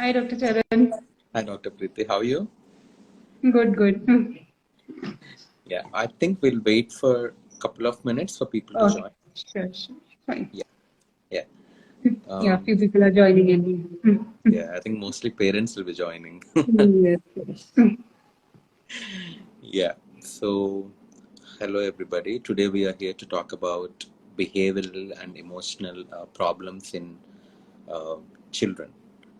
Hi, Dr. Charan. Hi, Dr. Preeti. How are you? Good, good. Yeah, I think we'll wait for a couple of minutes for people to Okay, join. sure. Fine. Yeah, yeah. Yeah, few people are joining in. Yeah, I think mostly parents will be joining. Yes. Yeah. So, hello everybody. Today we are here to talk about behavioral and emotional problems in uh, children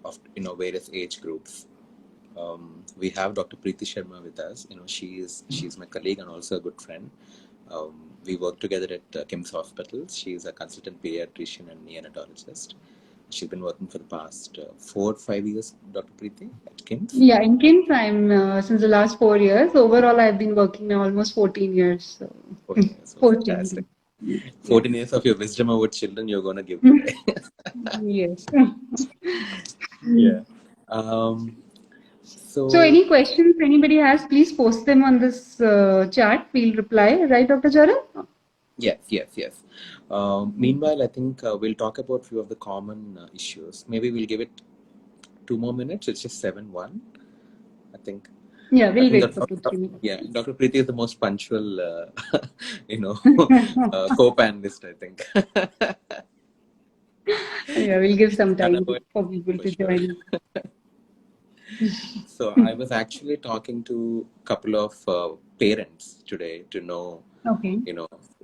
of various age groups. We have Dr. Preeti Sharma with us. She's my colleague and also a good friend. We work together at Kim's Hospital. She's a consultant pediatrician and neonatologist. She's been working for the past 4 or 5 years, Dr. Preeti, at Kim's. Yeah, in KIMS, I'm since the last 4 years. Overall, I've been working now almost 14 years. So, 14 years. Oh, 14. fantastic. Yeah. 14 years of your wisdom about children you're going to give today. Yes. Yeah. Um, So, so, any questions anybody has, please post them on this chat. We'll reply. Right, Dr. Charan? yes. Meanwhile, I think we'll talk about a few of the common issues. Maybe we'll give it 2 more minutes. It's just 7:01, I think. Yeah, I we'll think wait for 2-3 yeah, Dr. Preeti is the most punctual, minutes. co-panelist, I think. Yeah, we'll give some time Unavoidable, for people for to sure. join. So I was actually talking to a couple of parents today to know, Okay.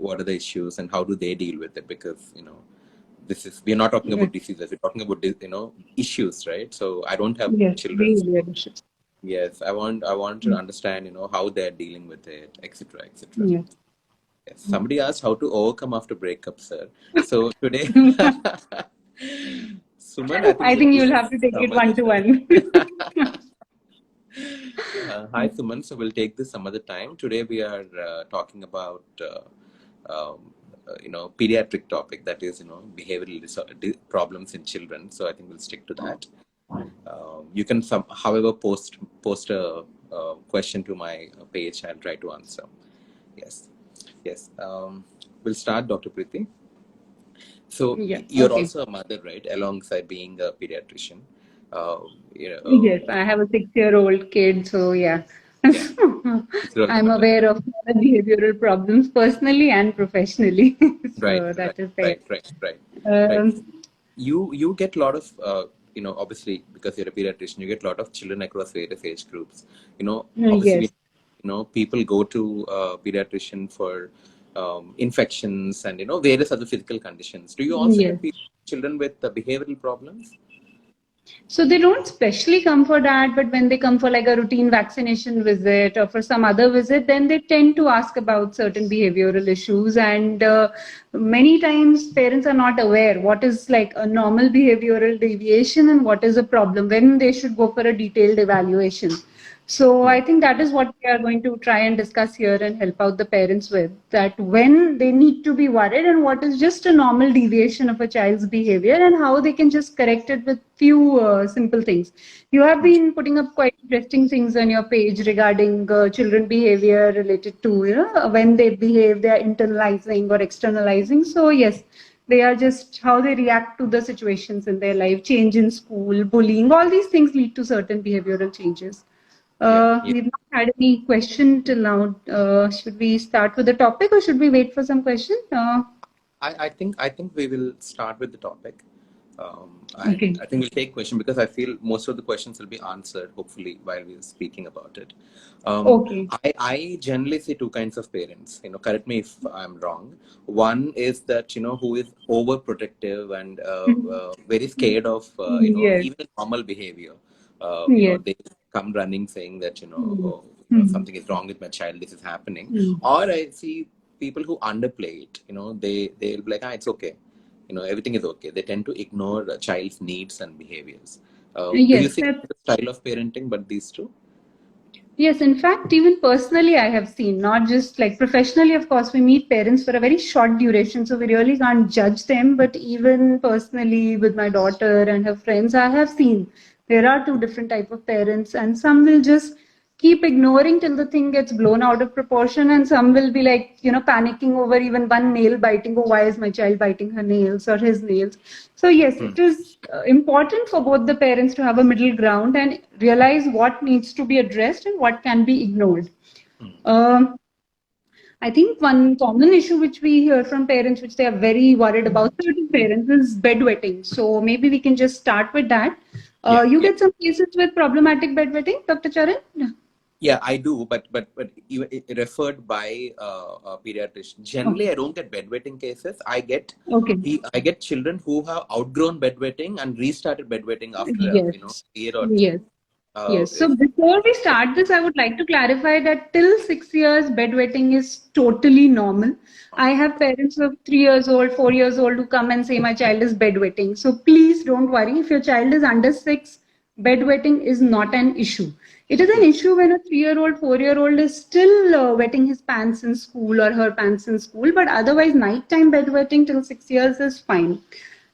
what are the issues and how do they deal with it, because we're not talking about diseases, we're talking about issues, right? So I don't have Yes, children. behavior issues. Yes, I want to understand, how they're dealing with it, etc., etc. Yes. Yes. Somebody asked how to overcome after breakup, sir. So today, Suman, I think I we'll think do you'll this have to take some it other one to time. one. Hi, Suman. So we'll take this some other time. Today we are talking about, pediatric topic, that is, behavioral problems in children. So I think we'll stick to that. You can, however, post a question to my page. I'll try to answer. Yes. We'll start, Dr. Preeti. So Yeah, you're okay. also a mother, right? Alongside being a pediatrician. Yes, I have a 6-year-old kid, so yeah. Yeah. It's I'm aware of the behavioral problems personally and professionally. Right. So that is there. Right. Um, You get a lot of obviously, because you're a pediatrician, you get a lot of children across various age groups. Obviously, yes, people go to pediatrician for infections and various other physical conditions. Do you also yes. get children with behavioral problems? So they don't specially come for that, but when they come for like a routine vaccination visit or for some other visit, then they tend to ask about certain behavioral issues. And many times parents are not aware what is like a normal behavioral deviation and what is a problem, when they should go for a detailed evaluation. So I think that is what we are going to try and discuss here and help out the parents with, that when they need to be worried and what is just a normal deviation of a child's behavior and how they can just correct it with few simple things. You have been putting up quite interesting things on your page regarding children behavior related to, when they behave, they are internalizing or externalizing. So yes, they are just how they react to the situations in their life, change in school, bullying, all these things lead to certain behavioral changes. Yeah. We've not had any question till now. Should we start with the topic or should we wait for some question? I think we will start with the topic. And Okay. I think we'll take question because I feel most of the questions will be answered, hopefully, while we're speaking about it. Okay. I generally see two kinds of parents. Correct me if I'm wrong. One is that who is overprotective and very scared of Yes. even normal behavior. Yes. They come running saying that Mm. oh, Mm. something is wrong with my child. This is happening. Mm. Or I see people who underplay it. They'll be like, it's okay. Everything is okay. They tend to ignore a child's needs and behaviors. Do you Yes, see that's the style of parenting, but these two? yes, in fact, even personally, I have seen, not just like professionally, of course, we meet parents for a very short duration, so we really can't judge them. But even personally, with my daughter and her friends, I have seen there are two different type of parents, and some will just keep ignoring till the thing gets blown out of proportion, and some will be like, panicking over even one nail biting. Oh, why is my child biting her nails or his nails? So yes, it is important for both the parents to have a middle ground and realize what needs to be addressed and what can be ignored. Um, I think one common issue which we hear from parents, which they are very worried about, certain parents, is bedwetting. So maybe we can just start with that. Yeah, You yeah. get some cases with problematic bedwetting, Dr. Charan? Yeah, I do, but it referred by a pediatrician. Okay. Generally, I don't get bedwetting cases. I get Okay. I get children who have outgrown bedwetting and restarted bedwetting after Yes. a year or two. Yes. Yes. So before we start this, I would like to clarify that till 6 years, bedwetting is totally normal. I have parents of 3 years old, 4 years old who come and say my child is bedwetting. So please don't worry. If your child is under 6, bedwetting is not an issue. It is an issue when a 3-year-old, 4-year-old is still wetting his pants in school or her pants in school, but otherwise, nighttime bedwetting till 6 years is fine.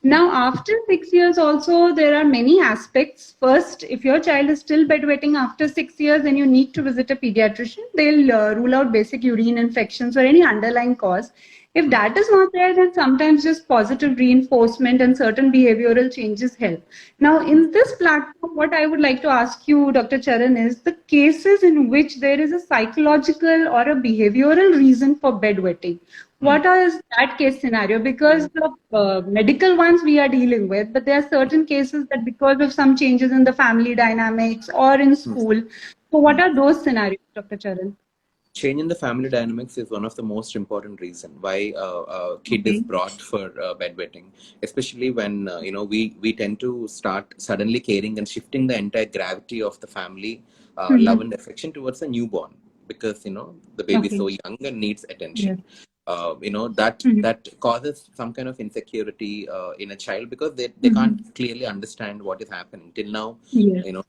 Now, after 6 years, also, there are many aspects. First, if your child is still bedwetting after 6 years, then you need to visit a pediatrician. They'll rule out basic urine infections or any underlying cause. If that is not there, then sometimes just positive reinforcement and certain behavioral changes help. Now, in this platform, what I would like to ask you, Dr. Charan, is the cases in which there is a psychological or a behavioral reason for bedwetting. What is that case scenario? Because the medical ones we are dealing with, but there are certain cases that because of some changes in the family dynamics or in school. So, what are those scenarios, Dr. Charan? Change in the family dynamics is one of the most important reason why a kid is Okay. brought for bedwetting, especially when we tend to start suddenly caring and shifting the entire gravity of the family love and affection towards a newborn, because the baby is Okay. so young and needs attention. Yes. That causes some kind of insecurity in a child, because they can't clearly understand what is happening till now. Yes.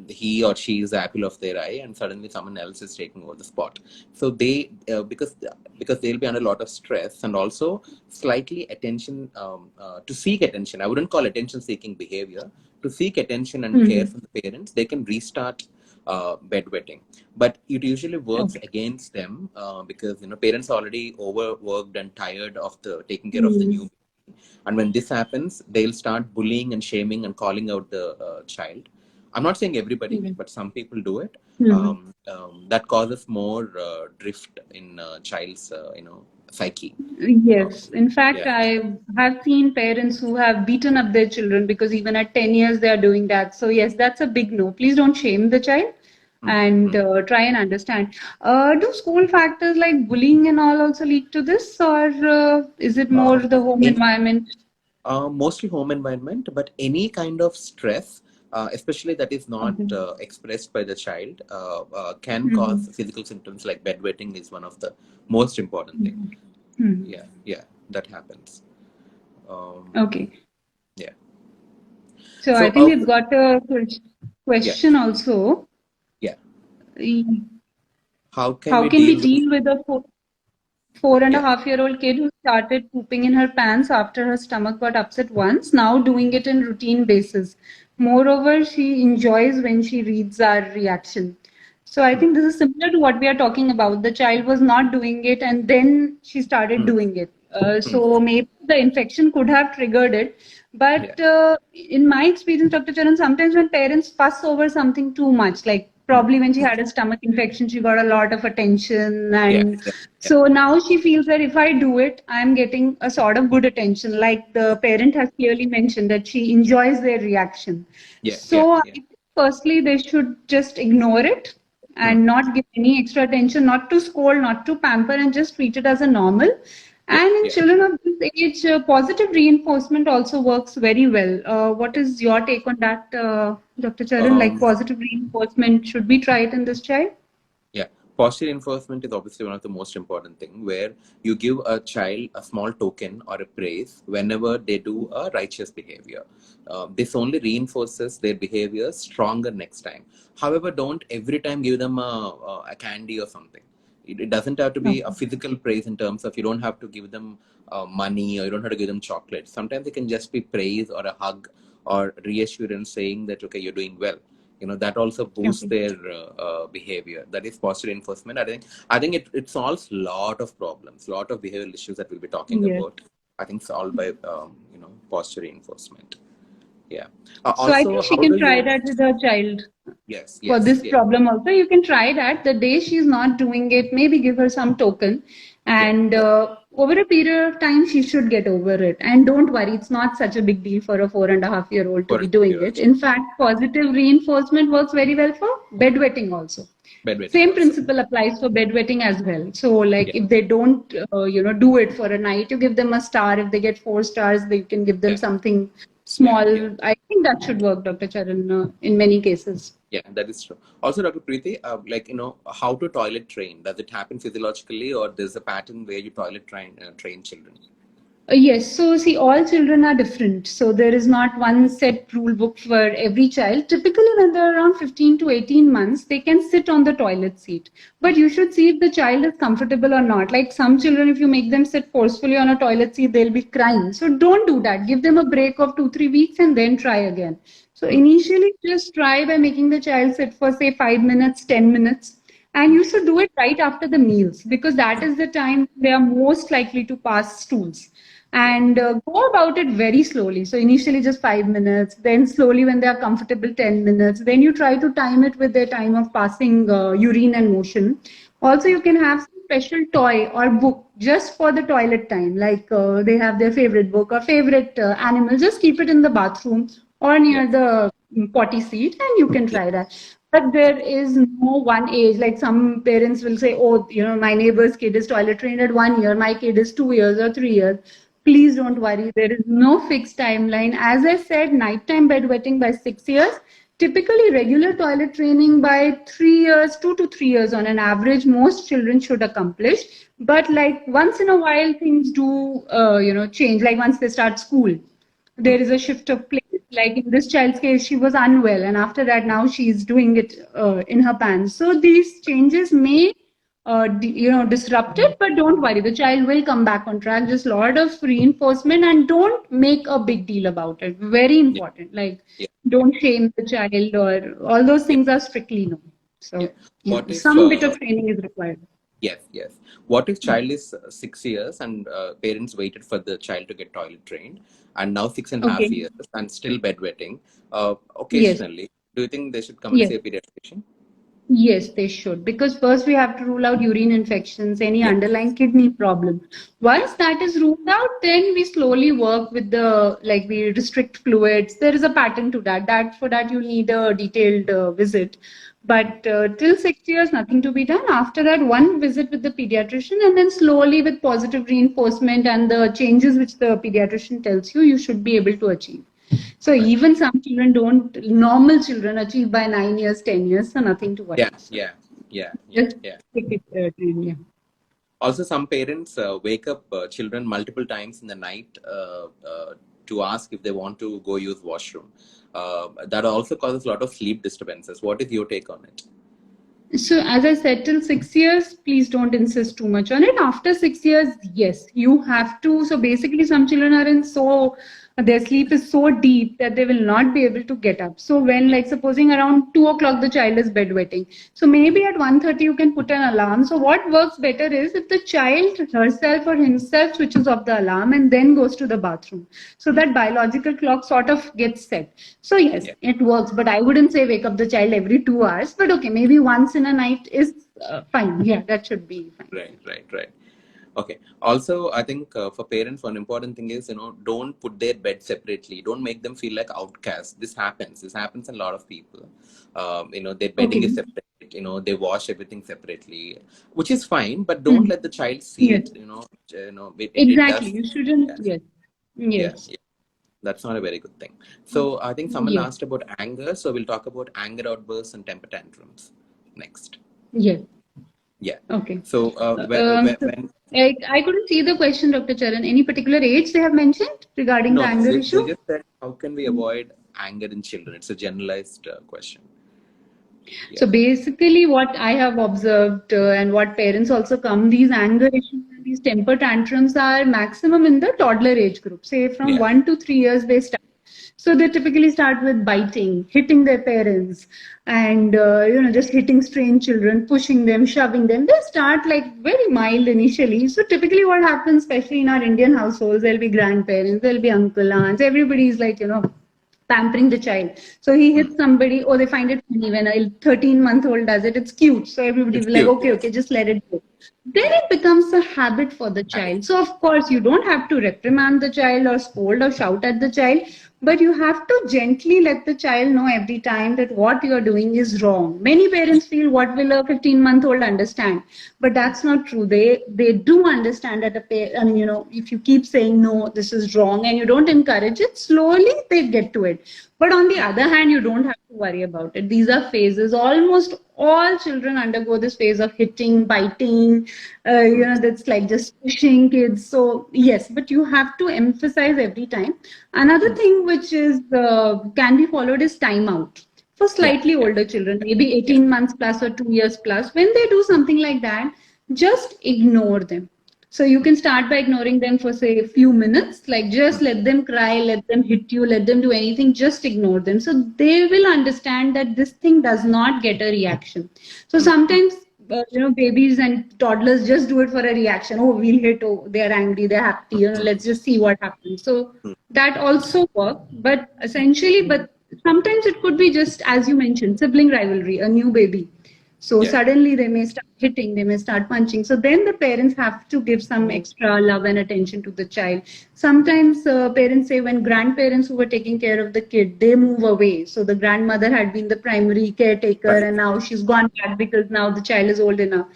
He or she is the apple of their eye, and suddenly someone else is taking over the spot. So they because they'll be under a lot of stress, and also slightly attention to seek attention. I wouldn't call attention seeking behavior. To seek attention and care from the parents, they can restart bedwetting, but it usually works Okay. against them because parents are already overworked and tired of the taking care of the new baby. And when this happens, they'll start bullying and shaming and calling out the child. I'm not saying everybody, but some people do it. That causes more drift in child's psyche. Yes, in fact, Yeah. I have seen parents who have beaten up their children because even at 10 years they are doing that. So, yes, that's a big no. Please don't shame the child and try and understand. Do school factors like bullying and all also lead to this, or is it more the home Any, environment? mostly home environment, but any kind of stress, especially that is not Okay. expressed by the child, can cause physical symptoms like bedwetting is one of the most important thing. Yeah, that happens. Okay. Yeah. So, So, I think we've got a yeah, question also. yeah. E- How can How we can we deal with? deal with a four and a Yeah. half year old kid who started pooping in her pants after her stomach got upset once, now doing it in routine basis. Moreover, she enjoys when she reads our reaction. So I think this is similar to what we are talking about. The child was not doing it and then she started doing it. So maybe the infection could have triggered it. Yeah. But in my experience, Dr. Charan, sometimes when parents fuss over something too much, like probably when she had a stomach infection, she got a lot of attention. Yeah. And Yeah. so now she feels that if I do it, I'm getting a sort of good attention. Like the parent has clearly mentioned that she enjoys their reaction. Yeah. Yeah. So I Yeah. think firstly, they should just ignore it and not give any extra attention, not to scold, not to pamper, and just treat it as a normal. Yeah. And in Yeah. children of this age, positive reinforcement also works very well. What is your take on that, Dr. Charan? Like Um, positive reinforcement, should we try it in this child? Yeah, positive reinforcement is obviously one of the most important thing, where you give a child a small token or a praise whenever they do a righteous behavior. This only reinforces their behavior stronger next time. However, don't every time give them a candy or something. It doesn't have to be a Okay. physical praise in terms of you don't have to give them money, or you don't have to give them chocolate. Sometimes it can just be praise or a hug or reassurance saying that, okay, you're doing well. that also boosts Okay. their behavior. That is positive reinforcement. I think it solves a lot of problems, lot of behavioral issues that we'll be talking Yes. about. I think solved by positive reinforcement. Yeah. So I think Also, she how can do try you? that with her child. Yes, For yes, this yeah, problem also, you can try that. The day she's not doing it, maybe give her some token, yeah, and over a period of time she should get over it. And don't worry, it's not such a big deal for a 4.5-year-old to for be doing your it. In fact, positive reinforcement works very well for bedwetting also. bedwetting Same also. principle applies for bedwetting as well. So like Yeah, if they don't do it for a night, you give them a star. If they get 4 stars, they can give them yeah, something yeah, small. yeah. I think that should work, Dr. Charan, in many cases. Yeah, that is true. Also, Dr. Preeti, how to toilet train? Does it happen physiologically, or there's a pattern where you toilet train children? Yes, so see, all children are different. So there is not one set rule book for every child. Typically, when they're around 15 to 18 months, they can sit on the toilet seat. But you should see if the child is comfortable or not. Like some children, if you make them sit forcefully on a toilet seat, they'll be crying. So don't do that. Give them a break of 2, 3 weeks and then try again. So Hmm. initially, just try by making the child sit for, say, 5 minutes, 10 minutes. And Hmm. you should do it right after the meals because that is the time they are most likely to pass stools. Yeah, And go about it very slowly. So initially just 5 minutes, then slowly when they are comfortable 10 minutes. Then you try to time it with their time of passing urine and motion. Also, you can have some special toy or book just for the toilet time. Like they have their favorite book or favorite animal. Just keep it in the bathroom or yeah, near the potty seat, and you can yeah, try that. But there is no one age. Like some parents will say, oh, my neighbor's kid is toilet trained at 1 year, my kid is 2 years or 3 years. Please don't worry. There is no fixed timeline. As I said, nighttime bedwetting by 6 years. Typically, regular toilet training by 3 years, 2 to 3 years on an average, most children should accomplish. But like once in a while, things do, change. Like once they start school, hmm. there is a shift of place. Like in this child's case, she was unwell, and after that, now she's doing it in her pants. So these changes may, disrupt it, but don't worry, the child will come back on track. Just lot of reinforcement, and don't make a big deal about it. Very Yeah, important. Like yeah, don't shame the child, or all those yeah, things are strictly no. yeah. So yeah, What if some bit of training is required. yes, yes. What if child is 6 years and parents waited for the child to get toilet trained, and now 6.5 Okay. years and still bedwetting? Yes. Occasionally, do you think they should come and Yes. see a pediatrician? Yes, they should. Because first we have to rule out urine infections, any Yeah, underlying kidney problem. yeah, Once that is ruled out, then we slowly work with like we restrict fluids. There is a pattern to that. For that you need a detailed visit. But till 6 years, nothing to be done. After that, one visit with the pediatrician, and then slowly with positive reinforcement and the changes which the pediatrician tells you, you should be able to achieve. So right. even some children don't, normal children achieve by 9 years, 10 years, so nothing to Yeah, worry. So yeah, yeah, yeah, just yeah. take it time, yeah. Also, some parents wake up children multiple times in the night to ask if they want to go use washroom. That also causes a lot of sleep disturbances. What is your take on it? So as I said, till 6 years, please don't insist too much on it. After 6 years, yes, you have to. So basically, some children are in their sleep is so deep that they will not be able to get up. So when, Yeah, like, supposing around 2 o'clock the child is bedwetting, so maybe at 1:30 you can put an alarm. So what works better is if the child herself or himself switches off the alarm and then goes to the bathroom, so that biological clock sort of gets set. So yes, yeah. it works, but I wouldn't say wake up the child every 2 hours. But okay, maybe once in a night is fine. Yeah, that should be fine. Right, right, right. Okay. Also, I think for parents, one important thing is, don't put their bed separately. Don't make them feel like outcasts. This happens. This happens in a lot of people. Their bedding is Okay. separate. They wash everything separately, which is fine. But don't Hmm. let the child see Yes, it. It exactly. does. You shouldn't. Yeah, Yes, yeah, yes, yeah. That's not a very good thing. So I think someone yes, asked about anger. So we'll talk about anger outbursts and temper tantrums next. yes. Yeah. Okay. So So I couldn't see the question, Dr. Charan. Any particular age they have mentioned regarding the no, anger they issue? just said, how can we avoid anger in children? It's a generalized question. Yeah. So basically, what I have observed and what parents also come, these anger issues and these temper tantrums are maximum in the toddler age group. Say from Yeah. 1 to 3 years they start. So they typically start with biting, hitting their parents, and just hitting strange children, pushing them, shoving them. They start like very mild initially. So typically, what happens, especially in our Indian households, there'll be grandparents, there'll be uncle, aunts. Everybody's like pampering the child. So he Hmm. hits somebody, or they find it funny when a 13-month-old does it. It's cute. So everybody It's will like, cute. okay, okay, just let it go. Then it becomes a habit for the child. So of course, you don't have to reprimand the child or scold or shout at the child, but you have to gently let the child know every time that what you're doing is wrong. Many parents feel, what will a 15-month-old understand? But that's not true. They do understand that if you keep saying no, this is wrong, and you don't encourage it, slowly they get to it. But on the other hand, you don't have to worry about it. These are phases. Almost all children undergo this phase of hitting, biting, that's like just pushing kids. So yes, but you have to emphasize every time. Another thing which is can be followed is timeout for Yeah, slightly yeah, older children, maybe yeah. 18 months plus or 2 years plus. When they do something like that, just ignore them. So you can start by ignoring them for say a few minutes, like just let them cry, let them hit you, let them do anything, just ignore them. So they will understand that this thing does not get a reaction. So sometimes babies and toddlers just do it for a reaction. Oh, we'll hit. Oh, they're angry. They're happy. Let's just see what happens. So that also works. But essentially, but sometimes it could be just as you mentioned, sibling rivalry, a new baby. So Yeah. suddenly they may start hitting, they may start punching. So then the parents have to give some extra love and attention to the child. Sometimes parents say when grandparents who were taking care of the kid, they move away. So the grandmother had been the primary caretaker Right. and now she's gone back because now the child is old enough.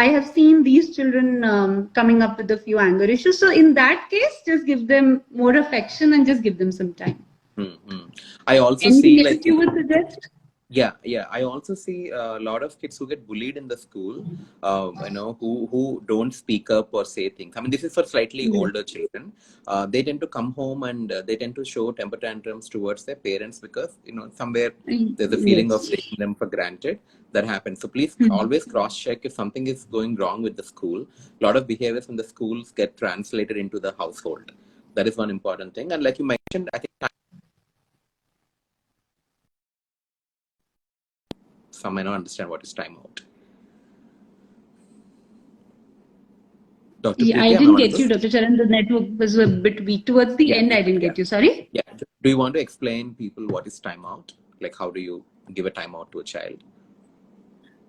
I have seen these children coming up with a few anger issues. So in that case, just give them more affection and just give them some time. Mm-hmm. I also Anything see else like, you would suggest? yeah, yeah. I also see a lot of kids who get bullied in the school, who don't speak up or say things. I mean, this is for slightly Yes. older children. They tend to come home and they tend to show temper tantrums towards their parents because, somewhere there's a feeling of Yes. taking them for granted. That happens. So please always cross-check if something is going wrong with the school. A lot of behaviors from the schools get translated into the household. That is one important thing. And like you mentioned, I think some may not understand what is timeout. Dr. Yeah, I Preeti, am I didn't get audible? you, Dr. Charan. The network was a bit weak. Towards the Yeah, end, I yeah, didn't yeah, get you. Sorry? yeah. Do you want to explain people what is timeout? Like, how do you give a timeout to a child?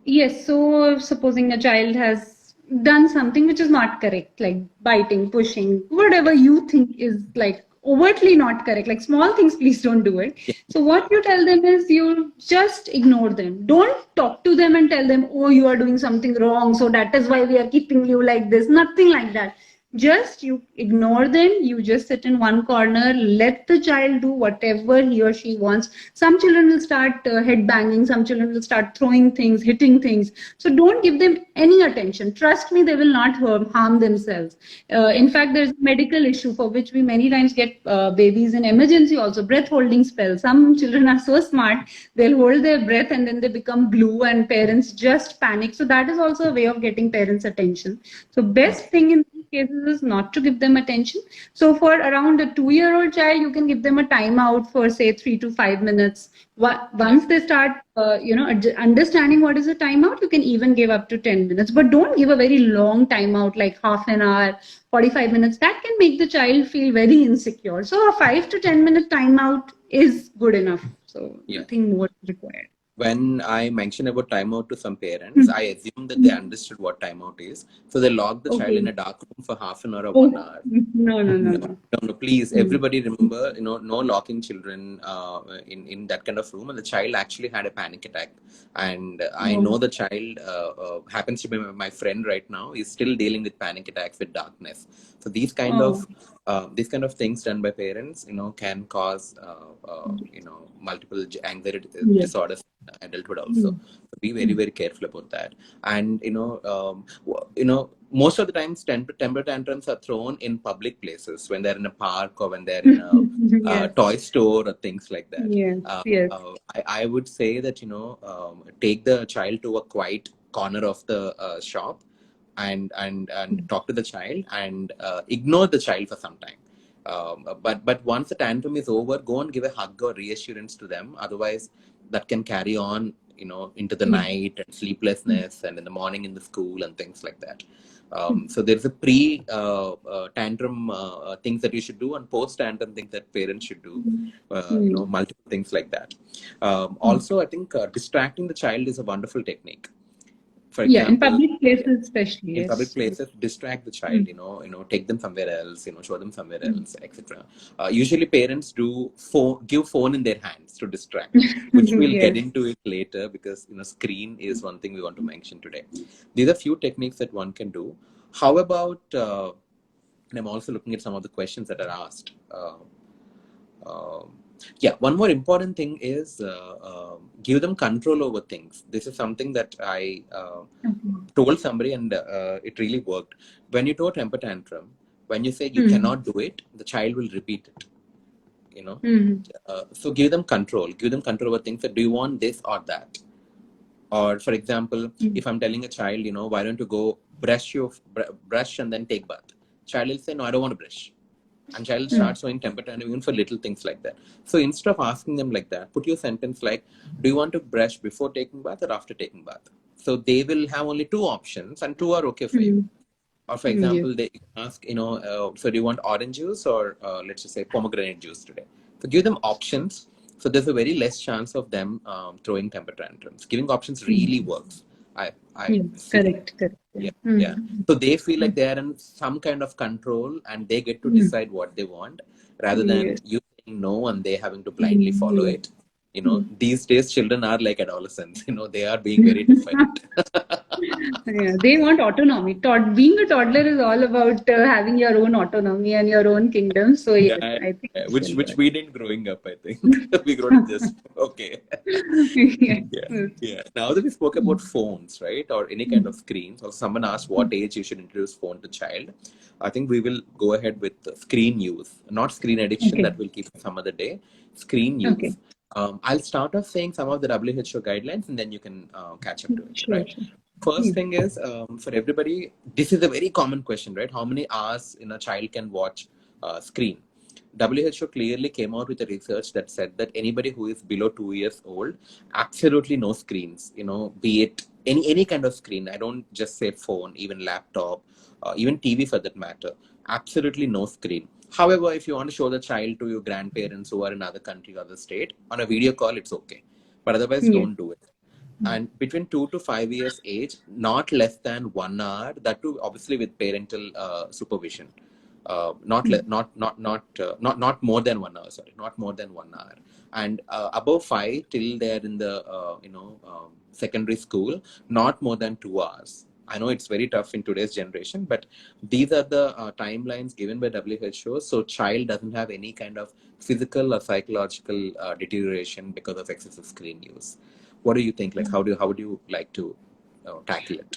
Yes, so supposing a child has done something which is not correct, like biting, pushing, Yeah, whatever you think is like overtly not correct, like small things, please don't do it. yeah, So, what you tell them is you just ignore them. Don't talk to them and tell them, oh, you are doing something wrong, so that is why we are keeping you like this. Nothing like that. Just you ignore them, you just sit in one corner, let the child do whatever he or she wants. Some children will start head banging, some children will start throwing things, hitting things. So don't give them any attention. Trust me, they will not harm themselves. yeah. In fact, there's a medical issue for which we many times get babies in emergency also, breath holding spells. Some children are so smart, they'll hold their breath and then they become blue and parents just panic. So that is also a way of getting parents' attention. So best thing in these cases is not to give them attention. So for around a 2-year-old child, you can give them a timeout for say 3 to 5 minutes. Yeah. Once they start, understanding what is a timeout, you can even give up to 10 minutes. But don't give a very long timeout, like half an hour, 45 minutes. That can make the child feel very insecure. So a 5 to 10 minute timeout is good enough. So Yeah. nothing more is required. When I mention about timeout to some parents, I assume that they understood what timeout is. So they lock the child in Okay. a dark room for half an hour or 1 hour. No, no, no, No, no. no, no, please, Hmm. everybody remember, no locking children in that kind of room. And the child actually had a panic attack. And I Oh. know the child happens to be my friend right now. Is still dealing with panic attacks with darkness. So Oh. these kind of things done by parents, can cause, multiple anxiety Yes. disorders in adulthood also. Hmm. So be very, very careful about that. And, most of the times temper tantrums are thrown in public places when they're in a park or when they're in a Yes. toy store or things like that. Yes. Yes. I would say that, take the child to a quiet corner of the shop and talk to the child and ignore the child for some time. But once the tantrum is over, go and give a hug or reassurance to them. Otherwise, that can carry on, into the night and sleeplessness, and in the morning in the school and things like that. So there's a pre-tantrum things that you should do, and post-tantrum things that parents should do. Multiple things like that. Also, I think distracting the child is a wonderful technique. For example, in public places especially. In public places, distract the child. Take them somewhere else. Show them somewhere else, etc. Usually, parents do give phone in their hands to distract, which we'll get into it later, because screen is one thing we want to mention today. These are few techniques that one can do. How about? And I'm also looking at some of the questions that are asked. One more important thing is give them control over things. This is something that I told somebody, and it really worked. When you do a temper tantrum, when you say you cannot do it, the child will repeat it. So give them control. Give them control over things. That, do you want this or that? Or for example, if I'm telling a child, why don't you go brush and then take bath? Child will say, no, I don't want to brush. And child will start showing temper tantrum even for little things like that. So instead of asking them like that, put your sentence like, do you want to brush before taking bath or after taking bath? So they will have only two options, and two are okay for you. Or for example, they ask, so do you want orange juice or let's just say pomegranate juice today? So give them options. So there's a very less chance of them throwing temper tantrums. Giving options really works. Correct. Yeah. So they feel like they are in some kind of control, and they get to decide what they want, rather than you saying no and they having to blindly follow it. These days children are like adolescents. They are being very different. They want autonomy. Being a toddler is all about having your own autonomy and your own kingdom. So I think which we didn't growing up. I think we grew up just okay. Now that we spoke about phones, right, or any kind of screens, or someone asked what age you should introduce phone to child, I think we will go ahead with screen use, not screen addiction. That we'll keep for some other day. Screen use. I'll start off saying some of the WHO guidelines, and then you can catch up to it. Right. First thing is, for everybody, this is a very common question, right? How many hours a child can watch screen? WHO clearly came out with a research that said that anybody who is below 2 years old, absolutely no screens, be it any kind of screen. I don't just say phone, even laptop, even TV for that matter. Absolutely no screen. However, if you want to show the child to your grandparents who are in other country, other state, on a video call, it's okay. But otherwise, don't do it. And between 2 to 5 years age, not less than 1 hour. That too, obviously, with parental supervision. Not more than 1 hour. Sorry, not more than 1 hour. And above 5 till they're in the secondary school, not more than 2 hours. I know it's very tough in today's generation, but these are the timelines given by WHO. So child doesn't have any kind of physical or psychological deterioration because of excessive screen use. What do you think? Like, how would you like to tackle it?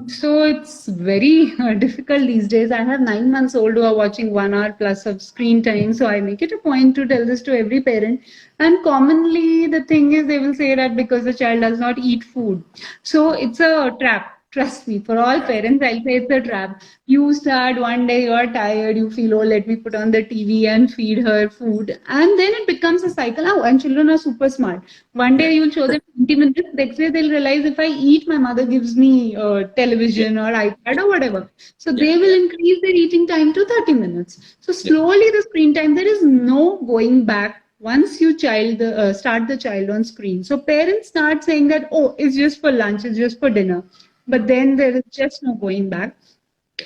So it's very difficult these days. I have 9 months old who are watching 1 hour plus of screen time. So I make it a point to tell this to every parent. And commonly the thing is they will say that because the child does not eat food. So it's a trap. Trust me, for all parents, I'll say it's a trap. You start one day, you're tired, you feel, oh, let me put on the TV and feed her food. And then it becomes a cycle. Oh, and children are super smart. One day you'll show them 20 minutes, next day they'll realize if I eat, my mother gives me television or iPad or whatever. So they will increase their eating time to 30 minutes. So slowly the screen time, there is no going back once you start the child on screen. So parents start saying that, oh, it's just for lunch, it's just for dinner. But then there is just no going back.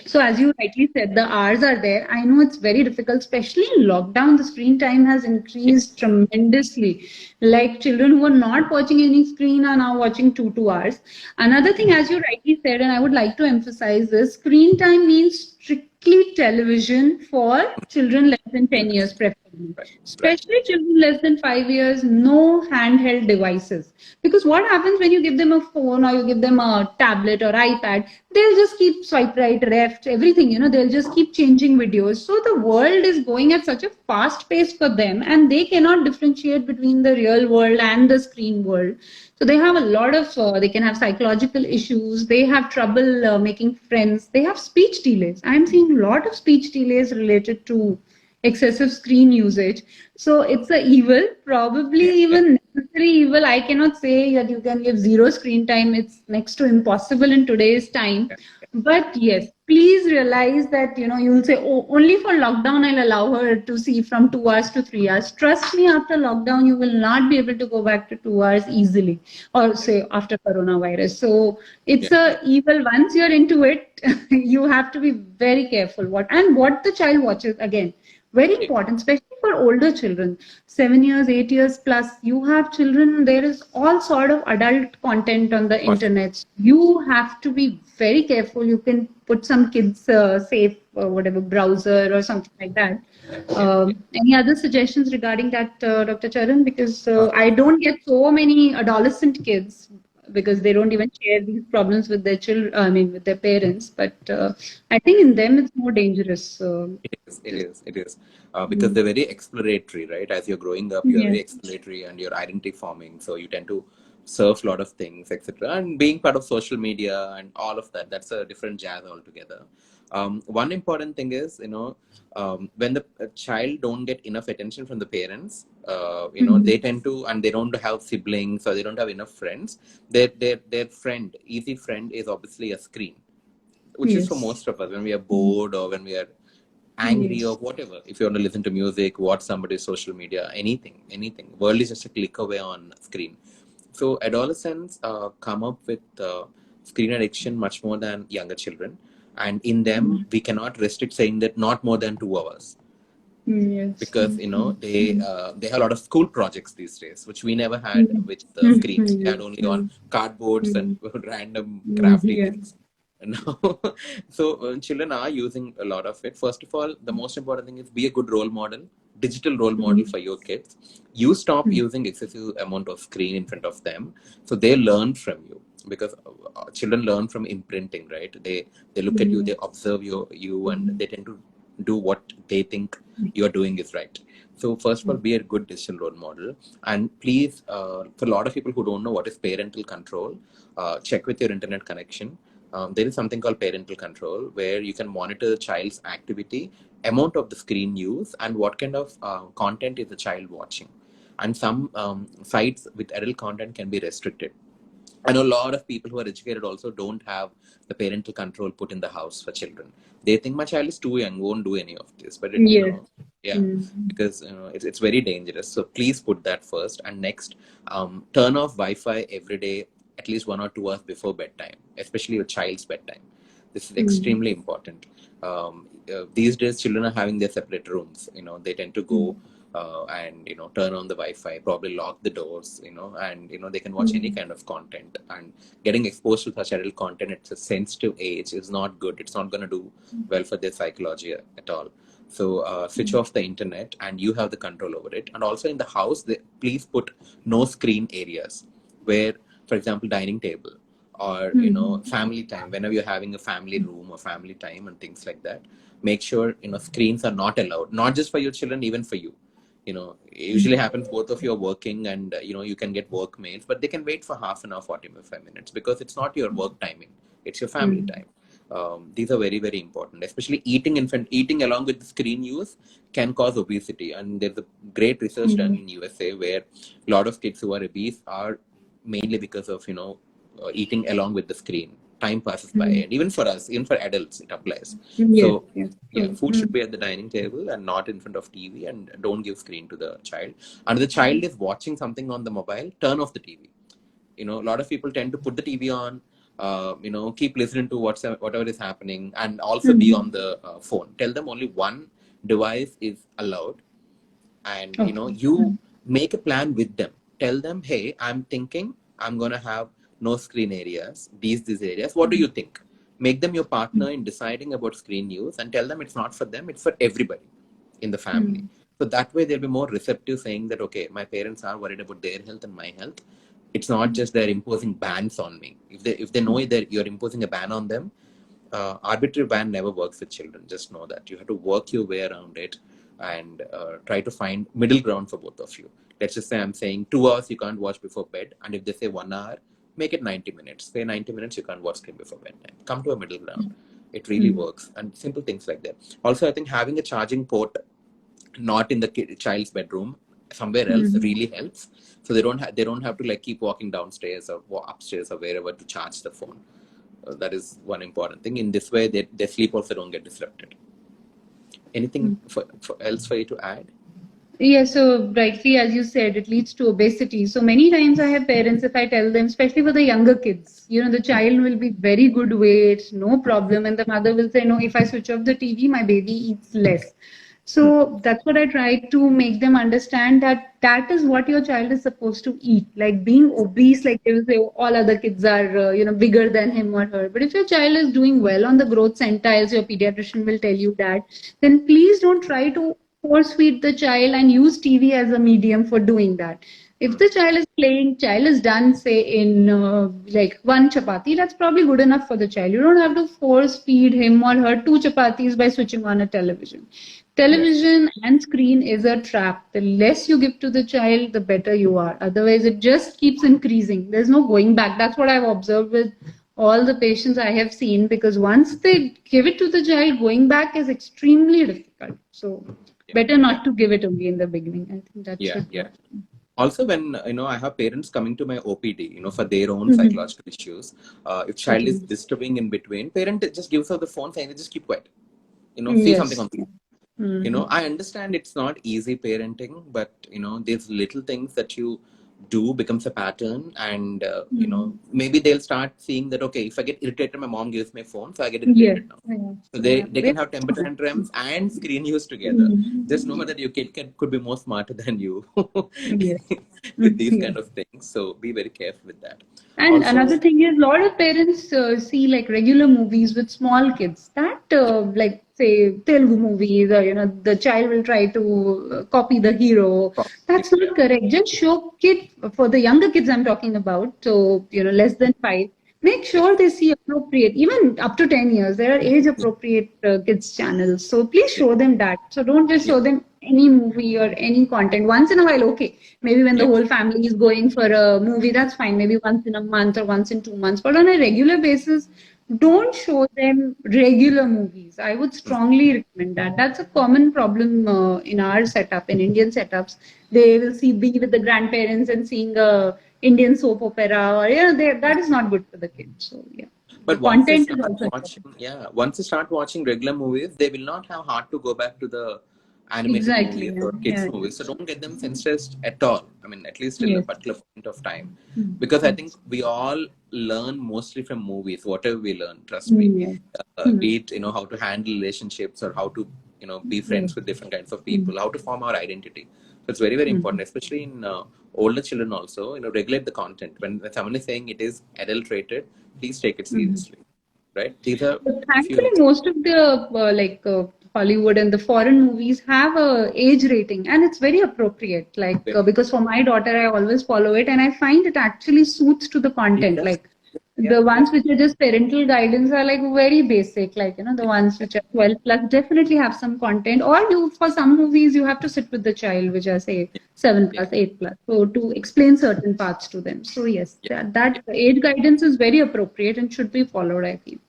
So as you rightly said, the hours are there. I know it's very difficult, especially in lockdown. The screen time has increased tremendously. Like children who are not watching any screen are now watching 2 hours. Another thing, as you rightly said, and I would like to emphasize this, screen time means strictly television for children less than 10 years, preferably. Especially children less than 5 years, no handheld devices. Because what happens when you give them a phone or you give them a tablet or iPad, they'll just keep swipe right, left, everything, they'll just keep changing videos. So the world is going at such a fast pace for them, and they cannot differentiate between the real world and the screen world. So they have a lot of, they can have psychological issues, they have trouble making friends, they have speech delays. I'm seeing a lot of speech delays related to excessive screen usage. So it's a evil, probably Yeah, yeah, even necessary evil. I cannot say that you can give zero screen time. It's next to impossible in today's time. yeah, But yes, please realize that, you'll say, oh, only for lockdown, I'll allow her to see from 2 hours to 3 hours. Trust me, after lockdown, you will not be able to go back to 2 hours easily, or say after coronavirus. So yeah, it's yeah, a evil. Once you're into it, you have to be very careful what the child watches. Again, very yeah. important, especially for older children, 7 years, 8 years plus. You have children, there is all sort of adult content on the Awesome. internet. You have to be very careful. You can put some kids safe, whatever browser or something like that. Yeah, yeah. Any other suggestions regarding that, Dr. Charan? Because Uh, I don't get so many adolescent kids, because they don't even share these problems with their children, I mean, with their parents. But I think in them it's more dangerous. It is, it This, is, it is. Because mm, they're very exploratory, right? As you're growing up, you're very yes. exploratory and you're identity forming. So you tend to surf a lot of things, etc. And being part of social media and all of that, that's a different jazz altogether. One important thing is, when the child don't get enough attention from the parents, Mm, they tend to, and they don't have siblings or they don't have enough friends. Their friend, easy friend, is obviously a screen, which is for yes. most of us when we are Mm, bored or when we are angry or yes. whatever. If you want to listen to music, watch somebody's social media, anything. World is just a click away on screen. So adolescents come up with screen addiction much more than younger children, and in them Mm, we cannot restrict saying that not more than 2 hours, yes. because Mm, mm, they have a lot of school projects these days, which we never had mm, with mm, screens. We mm, had yes. only on Mm, cardboards and mm, random mm, crafty yeah. things. Now, so children are using a lot of it. First of all, the most important thing is be a good role model, digital role model Mm, for your kids. You stop mm, using excessive amount of screen in front of them, so they learn from you, because children learn from imprinting, right? They look at you, mm, they observe you, and mm, they tend to do what they think you're doing is right. So first of all, mm, be a good digital role model, and please, for a lot of people who don't know what is parental control, check with your internet connection. There is something called parental control where you can monitor the child's activity, amount of the screen use, and what kind of content is the child watching. And some sites with adult content can be restricted. I know a lot of people who are educated also don't have the parental control put in the house for children. They think my child is too young, won't do any of this. But yes. yeah, Mm, because it's very dangerous. So please put that first. And next, turn off Wi-Fi every day, at least 1 or 2 hours before bedtime, especially your child's bedtime. This is mm, extremely important. These days, children are having their separate rooms. They tend to mm, go and turn on the Wi-Fi, probably lock the doors, and they can watch any mm, kind of content. And getting exposed to such adult content at a sensitive age is not good. It's not going to do well for their psychology at all. So switch off the internet, and you have the control over it. And also in the house, please put no screen areas, where, for example, dining table, or mm, family time. Whenever you're having a family room or family time and things like that, make sure screens are not allowed. Not just for your children, even for you. It usually happens both of you are working, and you can get work mails, but they can wait for half an hour, 45 minutes, because it's not your work timing, it's your family mm, time. These are very, very important, especially eating along with the screen use can cause obesity. And there's a great research done mm, in USA where a lot of kids who are obese are mainly because of eating along with the screen. Time passes by, mm. and even for us, even for adults, it applies. Yes, So yes. yeah, True. food should Mm, be at the dining table and not in front of TV, and don't give screen to the child. And the child is watching something on the mobile, turn off the TV. A lot of people tend to put the TV on, keep listening to whatever is happening, and also be mm, on the phone. Tell them only one device is allowed, and okay. you Mm, make a plan with them. Tell them, hey, I'm thinking I'm gonna have no screen areas, these areas. What do mm, you think? Make them your mm, partner in deciding about screen use, and tell them it's not for them, it's for everybody in the family. mm, So that way they'll be more receptive, saying that, okay, my parents are worried about their health and my health. It's not mm, just they're imposing bans on me. If they know that you're imposing a ban on them, arbitrary ban never works with children. Just know that you have to work your way around it, and try to find middle ground for both of you. Let's just say I'm saying 2 hours you can't watch before bed, and if they say 1 hour, make it 90 minutes. Say 90 minutes you can't watch screen before bedtime. Come to a middle ground. It really mm, works, and simple things like that. Also, I think having a charging port not in the child's bedroom, somewhere else, really helps. So they don't have to like keep walking downstairs or upstairs or wherever to charge the phone. That is one important thing. In this way, their sleep also don't get disrupted. Anything else for you to add? Yeah, so rightly, as you said, it leads to obesity. So many times I have parents, if I tell them, especially for the younger kids, the child will be very good weight, no problem. And the mother will say, no, if I switch off the TV, my baby eats less. So that's what I try to make them understand, that that is what your child is supposed to eat. Like being obese, like they will say, oh, all other kids are, bigger than him or her. But if your child is doing well on the growth centiles, your pediatrician will tell you that, then please don't try to force feed the child and use TV as a medium for doing that. If the child is playing, child is done, say in like one chapati, that's probably good enough for the child. You don't have to force feed him or her two chapatis by switching on a television. Television and screen is a trap. The less you give to the child, the better you are. Otherwise, it just keeps increasing. There's no going back. That's what I've observed with all the patients I have seen, because once they give it to the child, going back is extremely difficult. So better not to give it only in the beginning. I think that's it. Also, when I have parents coming to my OPD, for their own psychological issues, if child is disturbing in between, parent just gives her the phone saying, just keep quiet, see something on the I understand it's not easy parenting, but these little things that you do becomes a pattern, and maybe they'll start seeing that, okay, if I get irritated, my mom gives me a phone, so I get irritated now. So they can have temper tantrums and screen use together. Just know that your kid could be more smarter than you with these kind of things. So be very careful with that. And also, another thing is, a lot of parents see like regular movies with small kids. That like say Telugu movies, or the child will try to copy the hero. That's not correct. Just show for the younger kids I'm talking about. So less than 5. Make sure they see appropriate, even up to 10 years. There are age appropriate kids channels. So please show them that. So don't just show them any movie or any content. Once in a while, okay. Maybe when the whole family is going for a movie, that's fine. Maybe once in a month or once in 2 months. But on a regular basis, don't show them regular movies. I would strongly recommend that. That's a common problem in our setup, in Indian setups. They will be with the grandparents and seeing a Indian soap opera, or that is not good for the kids. So but once you start watching regular movies, they will not have heart to go back to the animated movies or kids movies. So don't get them sensitized at all. I mean, at least till a particular point of time, because I think we all learn mostly from movies. Whatever we learn, trust me, be it how to handle relationships, or how to be friends with different kinds of people, how to form our identity. So it's very, very important, especially in older children also, regulate the content. When someone is saying it is adulterated, please take it seriously, right? These are thankfully most of the Hollywood and the foreign movies have a age rating, and it's very appropriate. Like because for my daughter, I always follow it, and I find it actually suits to the content. Like the ones which are just parental guidance are like very basic. Like the ones which are 12 plus definitely have some content. Or for some movies you have to sit with the child, which are say 7 plus, 8 plus, so to explain certain parts to them. So yes, that age guidance is very appropriate and should be followed, I feel.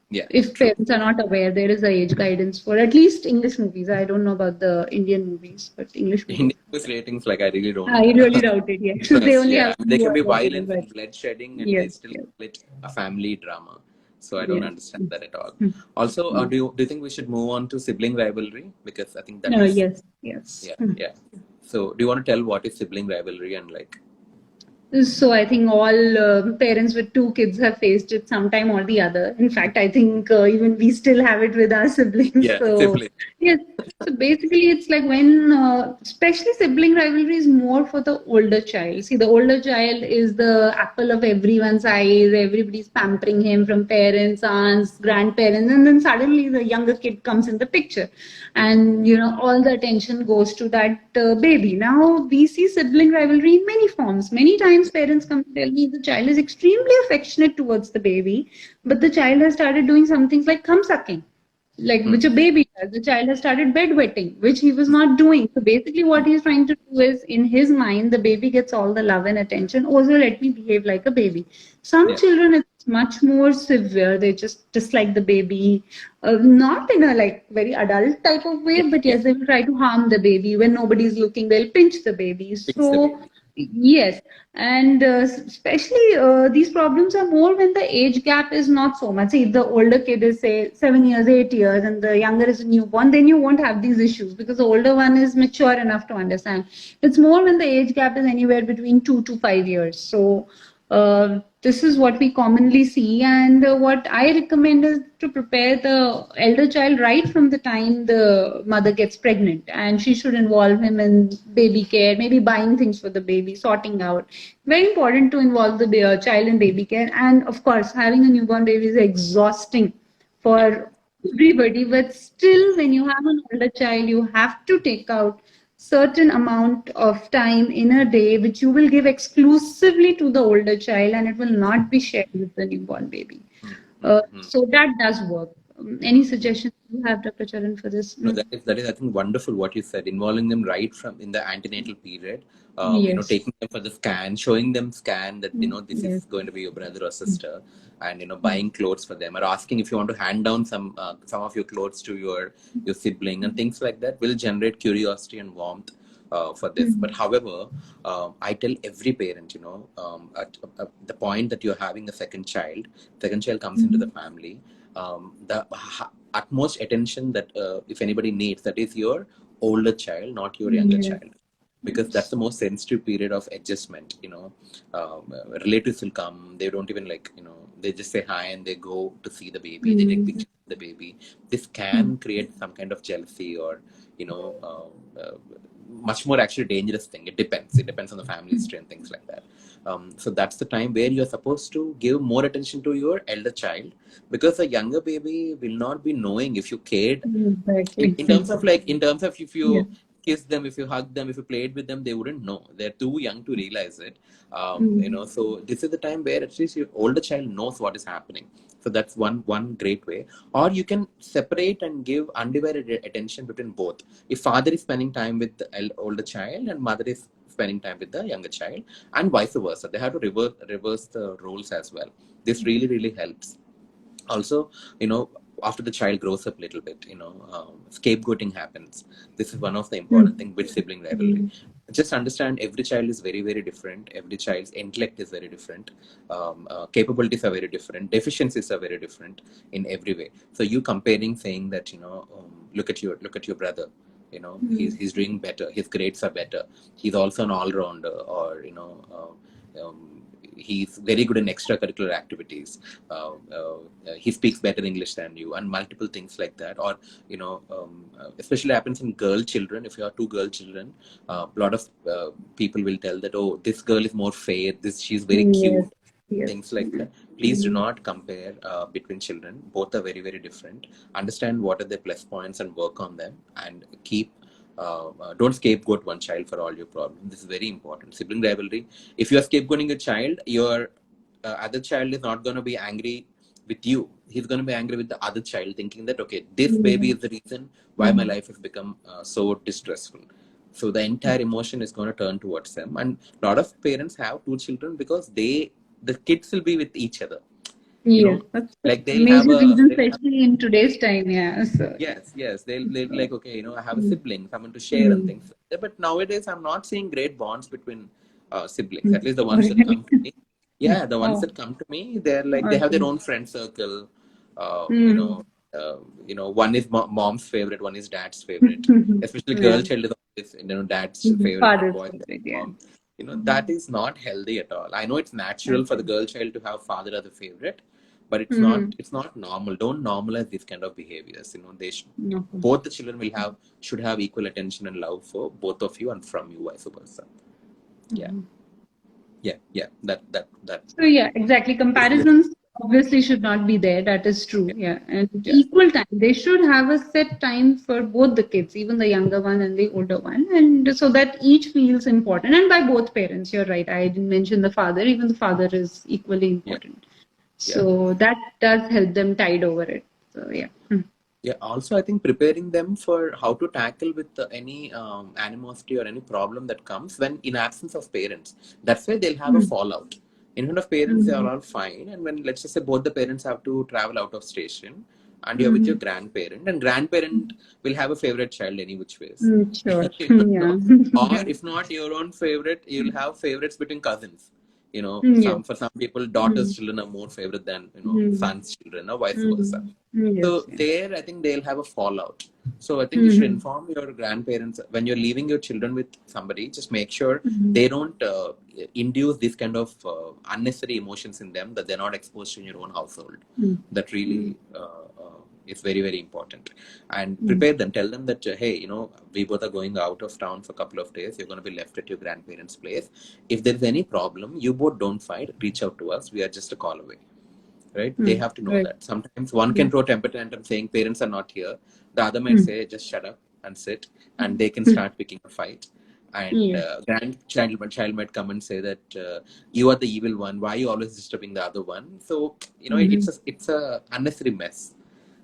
If parents are not aware, there is a age guidance for at least English movies. I don't know about the Indian movies, but English movies. Indian ratings, like I really don't. I really doubt it. Yes, they only have. They can be violent and bloodshedding, and they still call it a family drama. So I don't understand that at all. Also, do you think we should move on to sibling rivalry, because I think that is yes. So do you want to tell what is sibling rivalry and like? So I think all parents with 2 kids have faced it sometime or the other. In fact, I think even we still have it with our siblings. Sibling. Yes. So basically, it's like when, especially sibling rivalry is more for the older child. See, the older child is the apple of everyone's eyes. Everybody's pampering him, from parents, aunts, grandparents, and then suddenly the younger kid comes in the picture, and all the attention goes to that baby. Now we see sibling rivalry in many forms. Many times parents come to tell me the child is extremely affectionate towards the baby, but the child has started doing some things like thumb sucking, like which a baby does. The child has started bedwetting, which he was not doing. So basically what he's trying to do is, in his mind, the baby gets all the love and attention. Also, let me behave like a baby. Some children, it's much more severe. They just dislike the baby, not in a like very adult type of way, but Yeah. yes, they will try to harm the baby when nobody's looking. They'll pinch the baby. Fix the So baby. yes, and especially these problems are more when the age gap is not so much. See, if the older kid is say 7 years, 8 years, and the younger is a newborn, then you won't have these issues because the older one is mature enough to understand. It's more when the age gap is anywhere between 2 to 5 years. So this is what we commonly see, and what I recommend is to prepare the elder child right from the time the mother gets pregnant, and she should involve him in baby care, maybe buying things for the baby, sorting out. Very important to involve the child in baby care, and of course, having a newborn baby is exhausting Yeah. for everybody, but still, when you have an older child, you have to take out certain amount of time in a day which you will give exclusively to the older child, and it will not be shared with the newborn baby. Mm-hmm. So that does work. Any suggestions you have, Dr. Charan, for this? No, that is I think wonderful what you said. Involving them right from in the antenatal period, Yes. taking them for the scan, showing them scan that this Yes. is going to be your brother or sister, and buying clothes for them, or asking if you want to hand down some of your clothes to your sibling, and things like that will generate curiosity and warmth for this. But however, I tell every parent, at the point that you're having a second child comes into the family, the utmost attention that if anybody needs, that is your older child, not your younger Yes. child, because that's the most sensitive period of adjustment. Relatives will come, they don't even they just say hi and they go to see the baby, they take pictures of the baby. This can create some kind of jealousy, or you know much more actually dangerous thing. It depends on the family history and things like that. So that's the time where you're supposed to give more attention to your elder child, because a younger baby will not be knowing if you cared Exactly. in terms of if Yeah. you kiss them, if you hug them, if you played with them, they wouldn't know. They're too young to realize it. So this is the time where at least your older child knows what is happening. So that's one great way. Or you can separate and give undivided attention between both. If father is spending time with the older child and mother is spending time with the younger child, and vice versa, they have to reverse the roles as well. This really helps. Also, after the child grows up a little bit, scapegoating happens. This is one of the important thing with sibling rivalry. Just understand, every child is very different. Every child's intellect is very different. Capabilities are very different. Deficiencies are very different in every way. So you comparing, saying that look at your brother, he's doing better, his grades are better, he's also an all-rounder, or he's very good in extracurricular activities, he speaks better English than you, and multiple things like that. Or especially happens in girl children. If you have two girl children, a lot of people will tell that, oh, this girl is more fair, she's very Yes. cute, Yes. things like that. Please do not compare between children. Both are very different. Understand what are their plus points and work on them, and don't scapegoat one child for all your problems. This is very important. Sibling rivalry. If you are scapegoating a child, your other child is not going to be angry with you. He's going to be angry with the other child, thinking that, okay, this baby is the reason why my life has become so distressful. So the entire emotion is going to turn towards them. And a lot of parents have two children because the kids will be with each other. Yes, that's the Like major reason, especially in today's time. Yeah. So, yes, they'll be like, okay, I have a mm, sibling, someone to share and mm, things. But nowadays, I'm not seeing great bonds between siblings. At least the oh, ones that really? come to me. Yeah, the ones Oh, that come to me, they're like, they have their okay. own friend circle. Uh, you Mm. know, one is mom's favorite, one is dad's favorite. Especially Yeah. girl child is always, dad's favorite, and Father's boy favorite, yeah. mom. That is not healthy at all. I know it's natural for the Okay. girl child to have father as a favorite, but it's not Mm-hmm. it's not normal. Don't normalize these kind of behaviors. They Okay. both the children should have equal attention and love for both of you, and from you, vice versa. Yeah, Mhm. yeah. That So yeah, exactly. is very, Comparisons obviously should not be there. That is true. yeah, Yeah, and yeah, equal time. They should have a set time for both the kids, even the younger one and the older one, and so that each feels important. And by both parents, you're right. I didn't mention the father. Even the father is equally yeah, important. yeah. So that does help them tide over it. So yeah. Yeah, also I think preparing them for how to tackle with any animosity or any problem that comes when in absence of parents. That's why they'll have a fallout. In front of parents, they are all fine. And when, let's just say, both the parents have to travel out of station, and you're with your grandparent, and grandparent will have a favorite child any which ways. Sure. You Yeah. know? Or if not your own favorite, you'll have favorites between cousins. Yes. For some people, daughters' children are more favorite than sons' children, or vice versa. Yes. So there, I think they'll have a fallout. So I think you should inform your grandparents when you're leaving your children with somebody. Just make sure they don't induce this kind of unnecessary emotions in them that they're not exposed to in your own household. That really is very, very important. And prepare them. Tell them that hey, we both are going out of town for a couple of days. You're going to be left at your grandparents' place. If there's any problem, you both don't fight. Reach out to us. We are just a call away. Right? They have to know that. Sometimes one can throw temper tantrum saying parents are not here. The other might say, just shut up and sit, and they can start picking a fight. And child might come and say that you are the evil one. Why are you always disturbing the other one? So it's a unnecessary mess.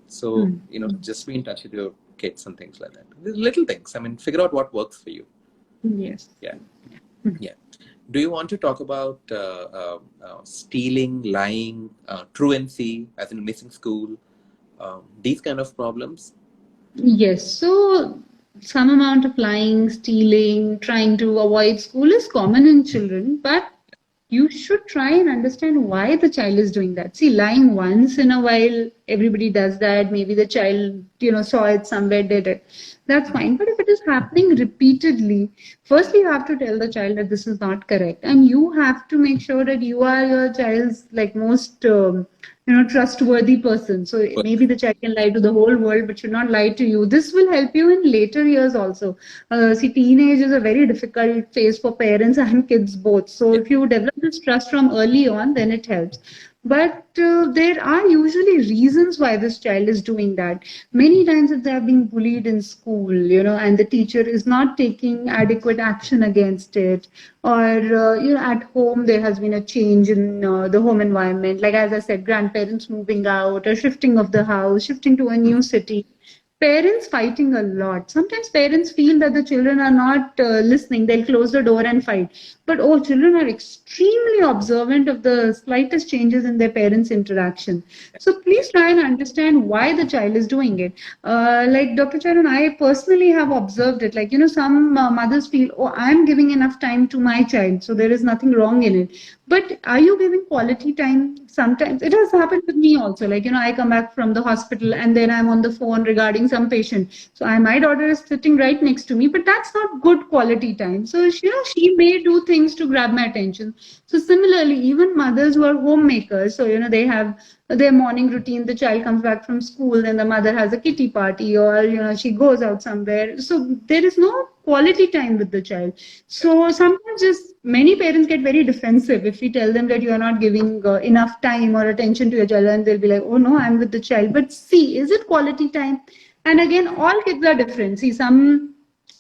So just be in touch with your kids and things like that. Little things. I mean, figure out what works for you. Yes. Yeah. Yeah. Do you want to talk about stealing, lying, truancy, as in missing school, these kind of problems? Yes. So some amount of lying, stealing, trying to avoid school is common in children, but you should try and understand why the child is doing that. See, lying once in a while, everybody does that. Maybe the child, saw it somewhere, did it. That's fine. But if it is happening repeatedly, firstly, you have to tell the child that this is not correct. And you have to make sure that you are your child's most, trustworthy person. So maybe the child can lie to the whole world, but should not lie to you. This will help you in later years also. See, teenage is a very difficult phase for parents and kids both. So if you develop this trust from early on, then it helps. But there are usually reasons why this child is doing that. Many times if they are being bullied in school, and the teacher is not taking adequate action against it, or, at home there has been a change in the home environment. Like, as I said, grandparents moving out or shifting of the house, shifting to a new city. Parents fighting a lot. Sometimes parents feel that the children are not listening. They'll close the door and fight. But children are extremely observant of the slightest changes in their parents' interaction. So please try and understand why the child is doing it. Like Dr. Charan, I personally have observed it. Like, some mothers feel, I'm giving enough time to my child, so there is nothing wrong in it. But are you giving quality time? Sometimes it has happened with me also. Like, I come back from the hospital and then I'm on the phone regarding some patient. So my daughter is sitting right next to me, but that's not good quality time. So, she may do things to grab my attention. So similarly, even mothers who are homemakers, so, they have their morning routine. The child comes back from school, then the mother has a kitty party, or, she goes out somewhere. So there is no quality time with the child. So sometimes just many parents get very defensive if we tell them that you are not giving enough time or attention to your child, and they'll be like, oh no, I'm with the child. But see, is it quality time? And again, all kids are different. See, some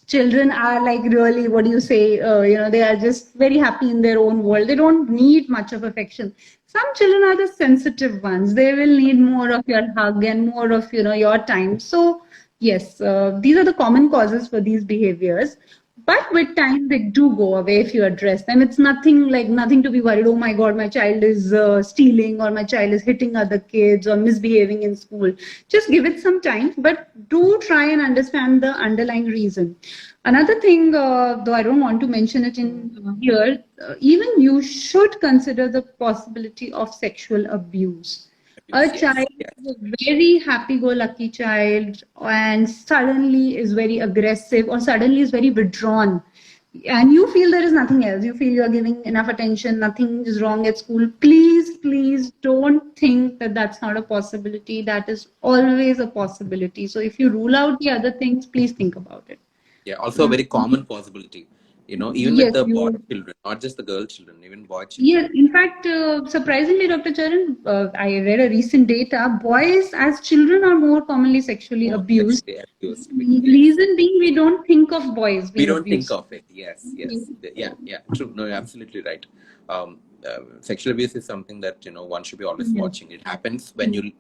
children are like really, what do you say, they are just very happy in their own world. They don't need much of affection. Some children are the sensitive ones. They will need more of your hug and more of, your time. So yes, these are the common causes for these behaviors. But with time, they do go away if you address them. It's nothing to be worried. Oh my God, my child is stealing, or my child is hitting other kids or misbehaving in school. Just give it some time, but do try and understand the underlying reason. Another thing, though I don't want to mention it in here, even you should consider the possibility of sexual abuse. A child is a very happy-go-lucky child and suddenly is very aggressive or suddenly is very withdrawn. And you feel there is nothing else. You feel you are giving enough attention, nothing is wrong at school. Please, please don't think that that's not a possibility. That is always a possibility. So if you rule out the other things, please think about it. Yeah, also a very common possibility. Even with the boy children, not just the girl children, even boy children. Yes, in fact, surprisingly, Dr. Charan, I read a recent data. Boys as children are more commonly sexually abused. Reason being, we don't think of boys being abused. Think of it. Yes. Yeah. True. No, you're absolutely right. Sexual abuse is something that one should be always watching. It happens when you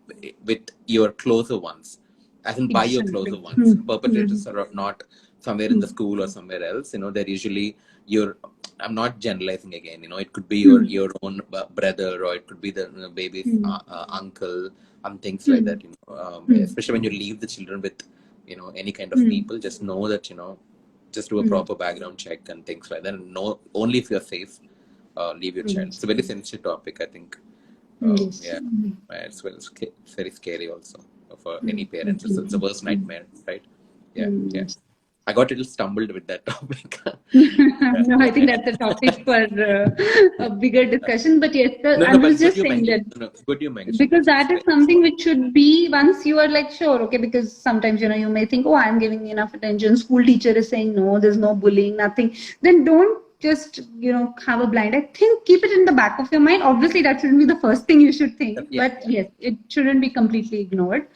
with your closer ones, as in by your closer ones. Perpetrators are not somewhere in the school or somewhere else, they're usually I'm not generalizing again, it could be your own brother, or it could be the baby's uncle, and things like that, especially when you leave the children with, any kind of people, just know that, just do a proper background check and things like that, and know only if you're safe, leave your child. It's a very sensitive topic, I think. Yeah, it's very scary also for any parents. It's the worst nightmare, right? Yeah. I got a little stumbled with that topic. No, I think that's a topic for a bigger discussion. But yes, I was just saying that good you mentioned, because that is something which should be, once you are like sure, okay, because sometimes you may think, oh, I'm giving enough attention. School teacher is saying no, there's no bullying, nothing. Then don't just have a blind eye. Keep it in the back of your mind. Obviously, that shouldn't be the first thing you should think. But yes, it shouldn't be completely ignored.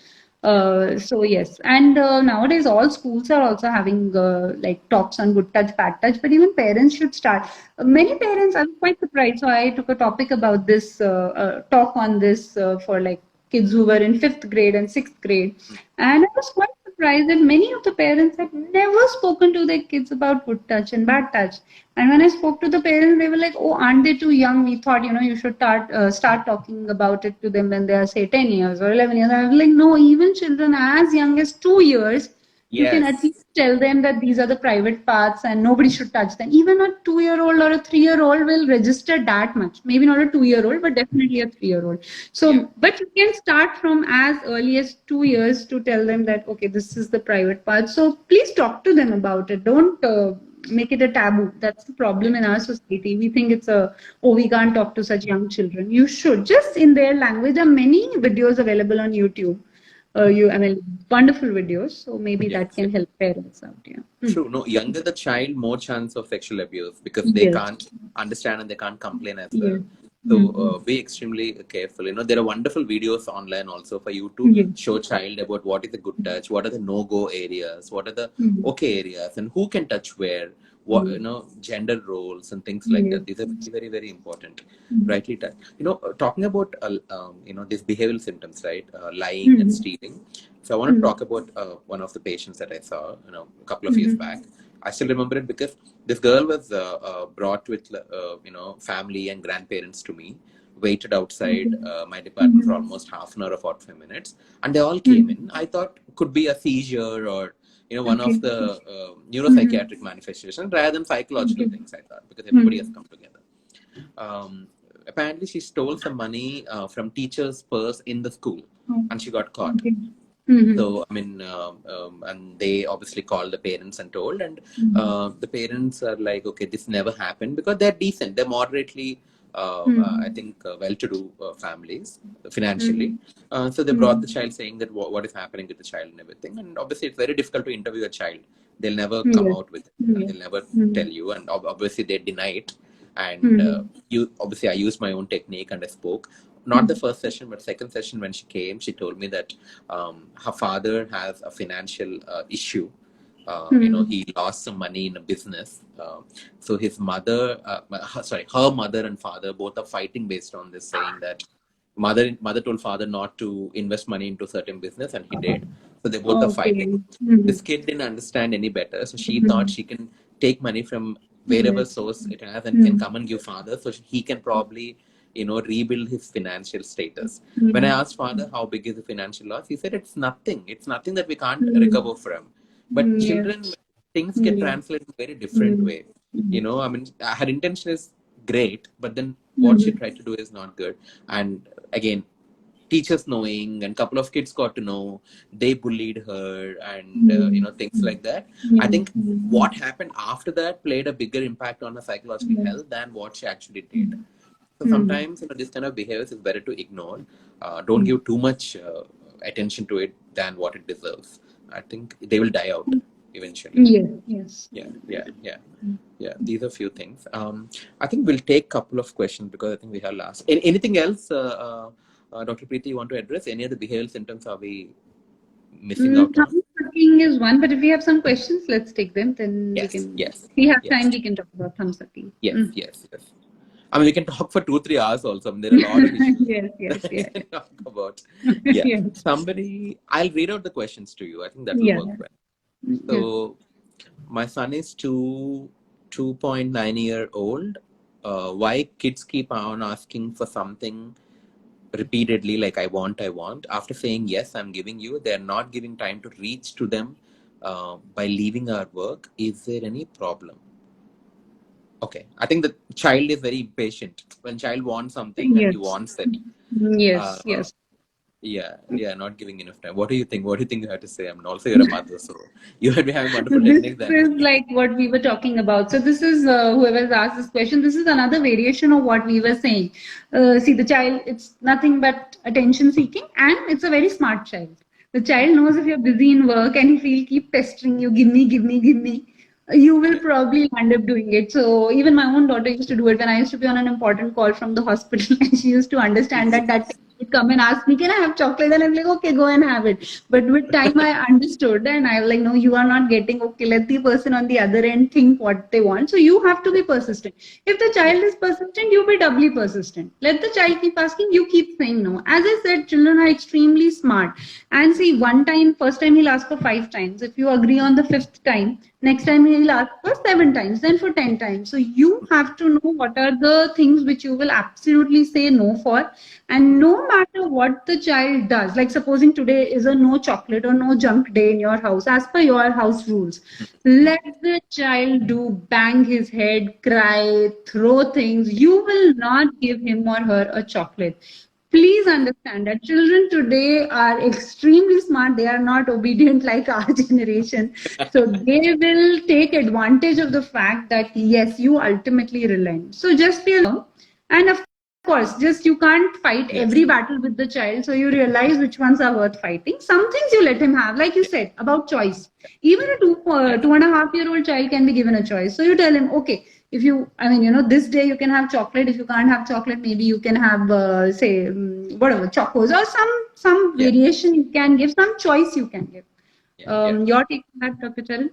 So yes, and nowadays all schools are also having like talks on good touch, bad touch, but even parents should start. Many parents, I'm quite surprised. So I took a topic about this, talk on this for like kids who were in 5th grade and 6th grade, and I was quite surprised that many of the parents had never spoken to their kids about good touch and bad touch. And when I spoke to the parents, they were like, "Oh, aren't they too young? We thought, you should start talking about it to them when they are, say, 10 years or 11 years." I was like, "No, even children as young as 2 years, you can at least tell them that these are the private parts and nobody should touch them." Even a 2-year-old or a 3-year-old will register that much. Maybe not a 2-year-old, but definitely a 3-year-old. So, but you can start from as early as 2 years to tell them that, okay, this is the private part. So please talk to them about it. Don't make it a taboo. That's the problem in our society. We think it's we can't talk to such young children. You should, just in their language. There are many videos available on YouTube. Wonderful videos. So maybe that can help parents out. Yeah. True. No, younger the child, more chance of sexual abuse, because they can't understand and they can't complain as well. So be extremely careful. There are wonderful videos online also for you to show child about what is a good touch, what are the no-go areas, what are the okay areas, and who can touch where, what gender roles and things like that. These are very, very important. Rightly touched. Talking about these behavioral symptoms, right? Lying and stealing. So I want to talk about one of the patients that I saw, a couple of years back. I still remember it because this girl was brought with, family and grandparents to me, waited outside my department for almost half an hour or 45 minutes, and they all came in. I thought could be a seizure or, one of the neuropsychiatric manifestations rather than psychological things, I thought, because everybody has come together. Apparently, she stole some money from teacher's purse in the school, and she got caught. So, and they obviously called the parents and told, and the parents are like, okay, this never happened, because they're decent. They're moderately, I think, well-to-do families financially. So they brought the child saying that what is happening with the child and everything. And obviously, it's very difficult to interview a child. They'll never come out with it. And they'll never tell you. And obviously, they deny it. And I used my own technique and I spoke. Not the first session, but second session when she came, she told me that her father has a financial issue. He lost some money in a business. So his mother, her mother and father both are fighting based on this, saying that mother told father not to invest money into certain business, and he did. So they both are fighting. This kid didn't understand any better, so she thought she can take money from wherever source it has and can come and give father, so he can probably rebuild his financial status. When I asked father how big is the financial loss, he said it's nothing that we can't recover from. But children, things get translated in a very different way. Her intention is great, but then what she tried to do is not good. And again, teachers knowing, and couple of kids got to know, they bullied her, and things like that. I think what happened after that played a bigger impact on her psychological health than what she actually did. So sometimes this kind of behaviors is better to ignore. Don't give too much attention to it than what it deserves. I think they will die out eventually. Yes. Yeah. These are a few things. I think we'll take a couple of questions because I think we have last. Anything else, Dr. Preeti, you want to address? Any other behavioral symptoms are we missing out on? Thumb sucking is one, but if we have some questions, let's take them. Then we can. If we have time, we can talk about thumb sucking. Yes. We can talk for 2-3 hours also. There are a lot of issues. Yes. Talk about. Somebody, I'll read out the questions to you. I think that will work well. So, my son is 2.9-year-old. Why kids keep on asking for something repeatedly, like I want. After saying yes, I'm giving you, they're not giving time to reach to them by leaving our work. Is there any problem? Okay, I think the child is very impatient. When child wants something and he Yes. wants it, Yes. uh, Yes. yeah, not giving enough time. What do you think? What do you think you have to say? I mean, also you're a mother, so you might be having So wonderful this techniques than is me. like what we were talking about. So this is whoever's asked this question. This is another variation of what we were saying. See, the child, it's nothing but attention seeking, and it's a very smart child. The child knows if you're busy in work and if he'll keep pestering you, give me, you will Yeah, probably end up doing it. So even my own daughter used to do it when I used to be on an important call from the hospital, and she used to understand that yes, would come and ask me, "Can I have chocolate?" And I'm like, "Okay, go and have it." But with time, I understood, and I was like, "No, you are not getting. Okay, let the person on the other end think what they want." So you have to be persistent. If the yeah, child is persistent, you be doubly persistent. Let the child keep asking, you keep saying no. As I said, children are extremely smart. And see, one time, first time he'll ask for 5 times. If you agree on the fifth time, next time he'll ask for 7 times, then for 10 times. So you have to know what are the things which you will absolutely say no for. And no matter what the child does, like supposing today is a no chocolate or no junk day in your house, as per your house rules, let the child do, bang his head, cry, throw things. You will not give him or her a chocolate. Please understand that children today are extremely smart. They are not obedient like our generation. So they will take advantage of the fact that yes, you ultimately relent. So just be alone. And of course, just you can't fight yes, every battle with the child. So you realize which ones are worth fighting. Some things you let him have, like you yeah, said about choice. Even a yeah, 2.5-year-old child can be given a choice. So you tell him, okay, if you, I mean, this day you can have chocolate. If you can't have chocolate, maybe you can have, say, whatever, chocos or some yeah, variation you can give, some choice you can give. yeah. Your take on that, Dr. Charan?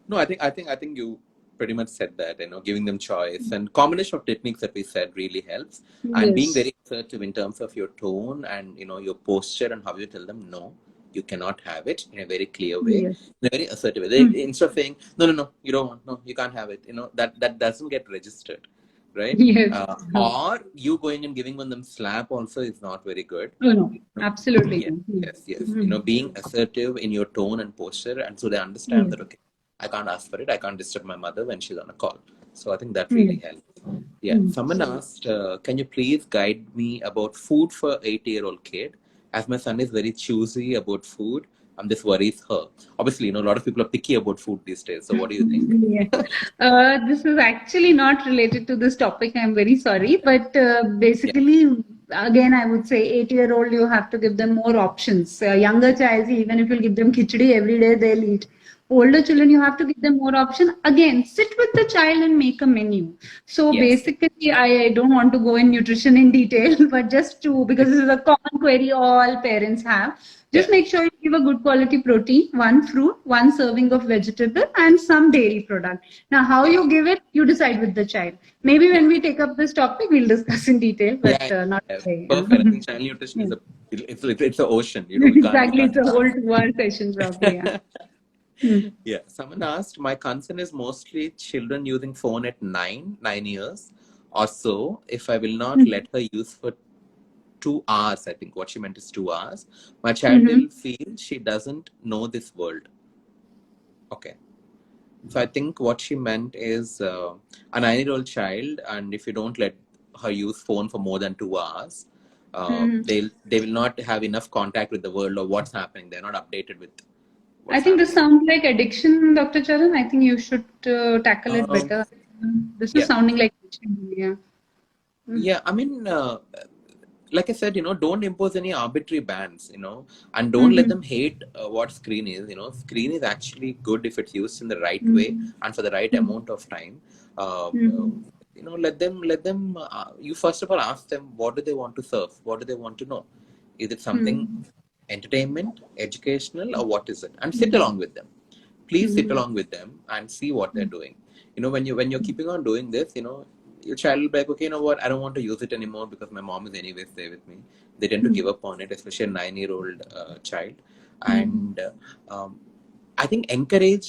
No, I think you pretty much said that. Giving them choice and combination of techniques that we said really helps, and being Yes. very assertive in terms of your tone and your posture and how you tell them no, you cannot have it in a very clear way, Yes. in a very assertive way. Mm. Instead of saying no, you don't want, no, you can't have it. That doesn't get registered, right? Yes. Or you going and giving them slap also is not very good. Oh, no, absolutely. Yes, No. yes. Mm. Being assertive in your tone and posture, and so they understand Yes. that okay, I can't ask for it. I can't disturb my mother when she's on a call. So I think that really Mm. helps. Yeah. Mm. Someone asked, can you please guide me about food for 8-year-old kid? As my son is very choosy about food, this worries her. Obviously, a lot of people are picky about food these days. So what do you think? Yeah. This is actually not related to this topic. I'm very sorry. But Yeah. basically, again, I would say 8-year-old, you have to give them more options. Younger child, even if you give them khichdi every day, they'll eat. Older children, you have to give them more option. Again, sit with the child and make a menu. So Yes. basically, I don't want to go in nutrition in detail, but just to, because this is a common query all parents have. Just Yeah. make sure you give a good quality protein, one fruit, one serving of vegetable, and some dairy product. Now, how Yeah. you give it, you decide with the child. Maybe Yeah. when we take up this topic, we'll discuss in detail, Yeah. but not Yeah. today. Perfect. I think child nutrition Yeah. is it's an ocean. We can't we Exactly, can't it's a whole start. 2 hour session probably. Yeah. Hmm. Yeah, someone asked, my concern is mostly children using phone at 9 years or so. If I will not Hmm. let her use for 2 hours, I think what she meant is 2 hours, my child Hmm. will feel she doesn't know this world. Okay. So I think what she meant is a 9-year-old child, and if you don't let her use phone for more than 2 hours, Hmm. they will not have enough contact with the world or what's happening. They're not updated with I what's think this happening. sounds like addiction, Dr. Charan. I think you should tackle it Um, better. This is yeah. sounding like addiction. Yeah. Hmm. Yeah, I mean, like I said, don't impose any arbitrary bans, and don't let Hmm. them hate what screen is. Screen is actually good if it's used in the right way Hmm. and for the right Hmm. amount of time. Hmm. Let them. You first of all ask them what do they want to serve, what do they want to know. Is it something Hmm. entertainment, educational, or what is it? And sit along with them. Please sit Hmm. along with them and see what they're doing. When you're keeping on doing this, your child will be like, okay, you know what, I don't want to use it anymore because my mom is anyways there with me. They tend to Hmm. give up on it, especially a 9-year-old child. Hmm. And um, I think encourage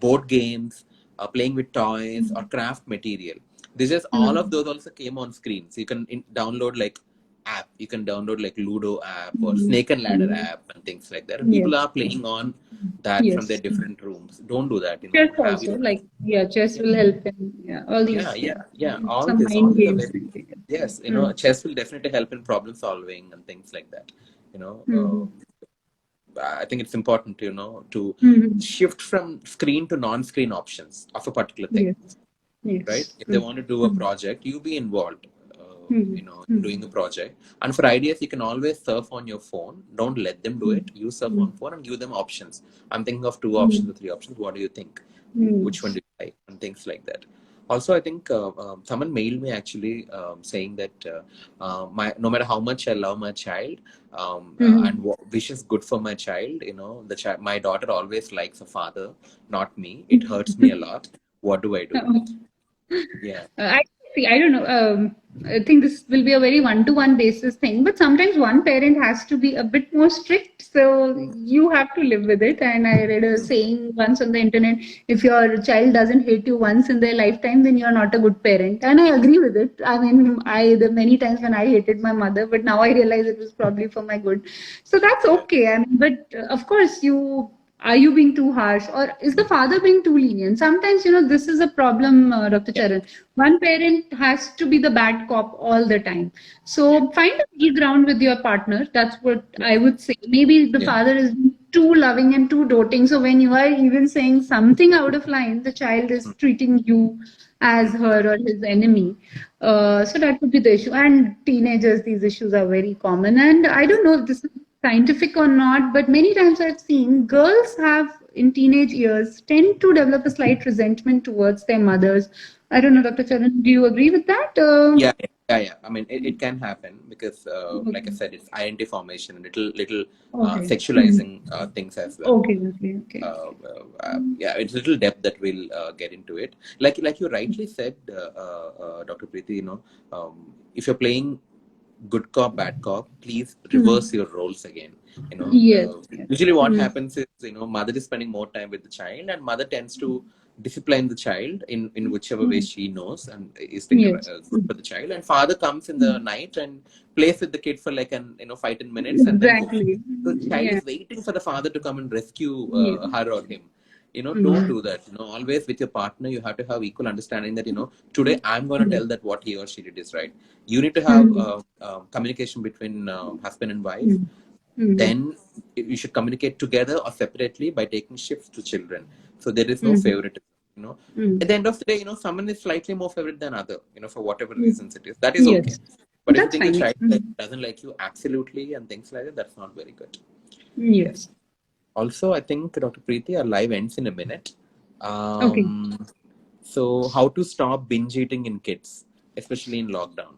board games, playing with toys or craft material. This is all of those also came on screen. So you can download like app. You can download like Ludo app or Snake and Ladder app and things like that. And Yes. people are playing on that from their Yes. different rooms. Don't do that. Chess Have also, your like, yeah, chess will help in, all these, all some this, all mind these are games. very, yes, chess will definitely help in problem solving and things like that. I think it's important, to shift from screen to non-screen options of a particular thing, Yes. Yes. right? If they want to do a project, you be involved, in doing the project. And for ideas, you can always surf on your phone. Don't let them do it. You surf on phone and give them options. I'm thinking of 2 options or 3 options. What do you think? Which one do you like? And things like that. Also, I think someone mailed me actually saying that no matter how much I love my child and wishes good for my child, my daughter always likes a father, not me. It hurts me a lot. What do I do? Yeah. I see. I don't know. I think this will be a very one-to-one basis thing, but sometimes one parent has to be a bit more strict. So you have to live with it. And I read a saying once on the internet: if your child doesn't hate you once in their lifetime, then you're not a good parent. And I agree with it. I mean, the many times when I hated my mother, but now I realize it was probably for my good. So that's okay. I mean, but of course, are you being too harsh, or is the father being too lenient? Sometimes, this is a problem, Dr. Charan. One parent has to be the bad cop all the time. So find a middle ground with your partner. That's what I would say. Maybe the father is too loving and too doting. So when you are even saying something out of line, the child is treating you as her or his enemy. So that would be the issue. And teenagers, these issues are very common. And I don't know if this is scientific or not, but many times I've seen girls have in teenage years tend to develop a slight resentment towards their mothers. I don't know, Dr. Charan, do you agree with that? Yeah. I mean, it can happen because, like I said, it's identity formation, little sexualizing things as well. Okay. Yeah, it's a little depth that we'll get into it. Like you rightly said, Dr. Preeti, if you're playing good cop, bad cop, please reverse your roles again. Yes. Usually what happens is, mother is spending more time with the child and mother tends to discipline the child in whichever way she knows and is thinking good for the child. And father comes in the night and plays with the kid for like 5-10 minutes and then goes. So the child is waiting for the father to come and rescue her or him. Don't do that. Always with your partner, you have to have equal understanding that, today I'm going to tell that what he or she did is right. You need to have communication between husband and wife. Then you should communicate together or separately by taking shifts to children. So there is no favoritism. At the end of the day, someone is slightly more favorite than other, for whatever reasons it is. That is okay. But if you think the child doesn't like you absolutely and things like that, that's not very good. Yes. Also, I think, Dr. Preeti, our live ends in a minute. So how to stop binge eating in kids, especially in lockdown?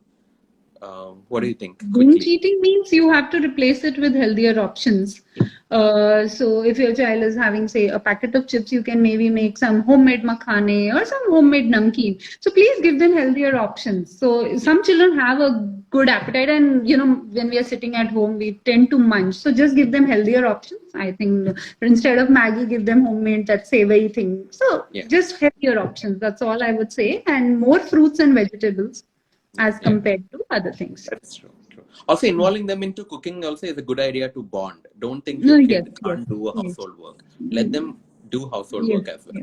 What do you think? Binge eating means you have to replace it with healthier options. So if your child is having, say, a packet of chips, you can maybe make some homemade makhane or some homemade namkeen. So please give them healthier options. So some children have a good appetite and, when we are sitting at home, we tend to munch. So just give them healthier options. I think instead of Maggie, give them homemade, that savory thing. So just healthier options. That's all I would say. And more fruits and vegetables as compared to other things. That's true. Also, involving them into cooking also is a good idea to bond. Don't think your kid can't do a household work. Let them do household work as well.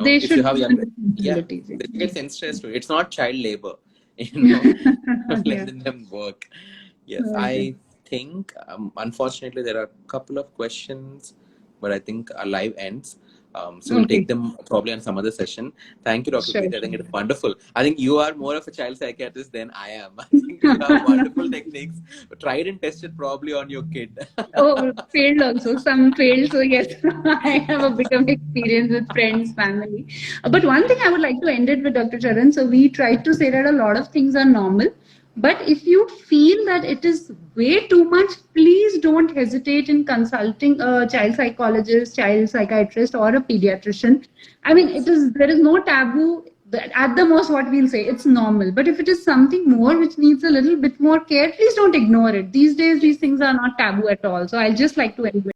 They if you have younger, they get sensitized to it. It's not child labor. Letting them work. Yes, I think unfortunately there are a couple of questions, but I think our live ends. So we'll take them probably on some other session. Thank you, Dr. Preeti. I think it's wonderful. I think you are more of a child psychiatrist than I am. I think you have wonderful techniques. Tried and tested probably on your kid. Failed also. Some failed. So yes, I have a bit of experience with friends, family. But one thing I would like to end it with, Dr. Charan. So we tried to say that a lot of things are normal. But if you feel that it is way too much, please don't hesitate in consulting a child psychologist, child psychiatrist, or a pediatrician. I mean, there is no taboo. At the most, what we'll say, it's normal. But if it is something more which needs a little bit more care, please don't ignore it. These days, these things are not taboo at all. So I'll just like to end with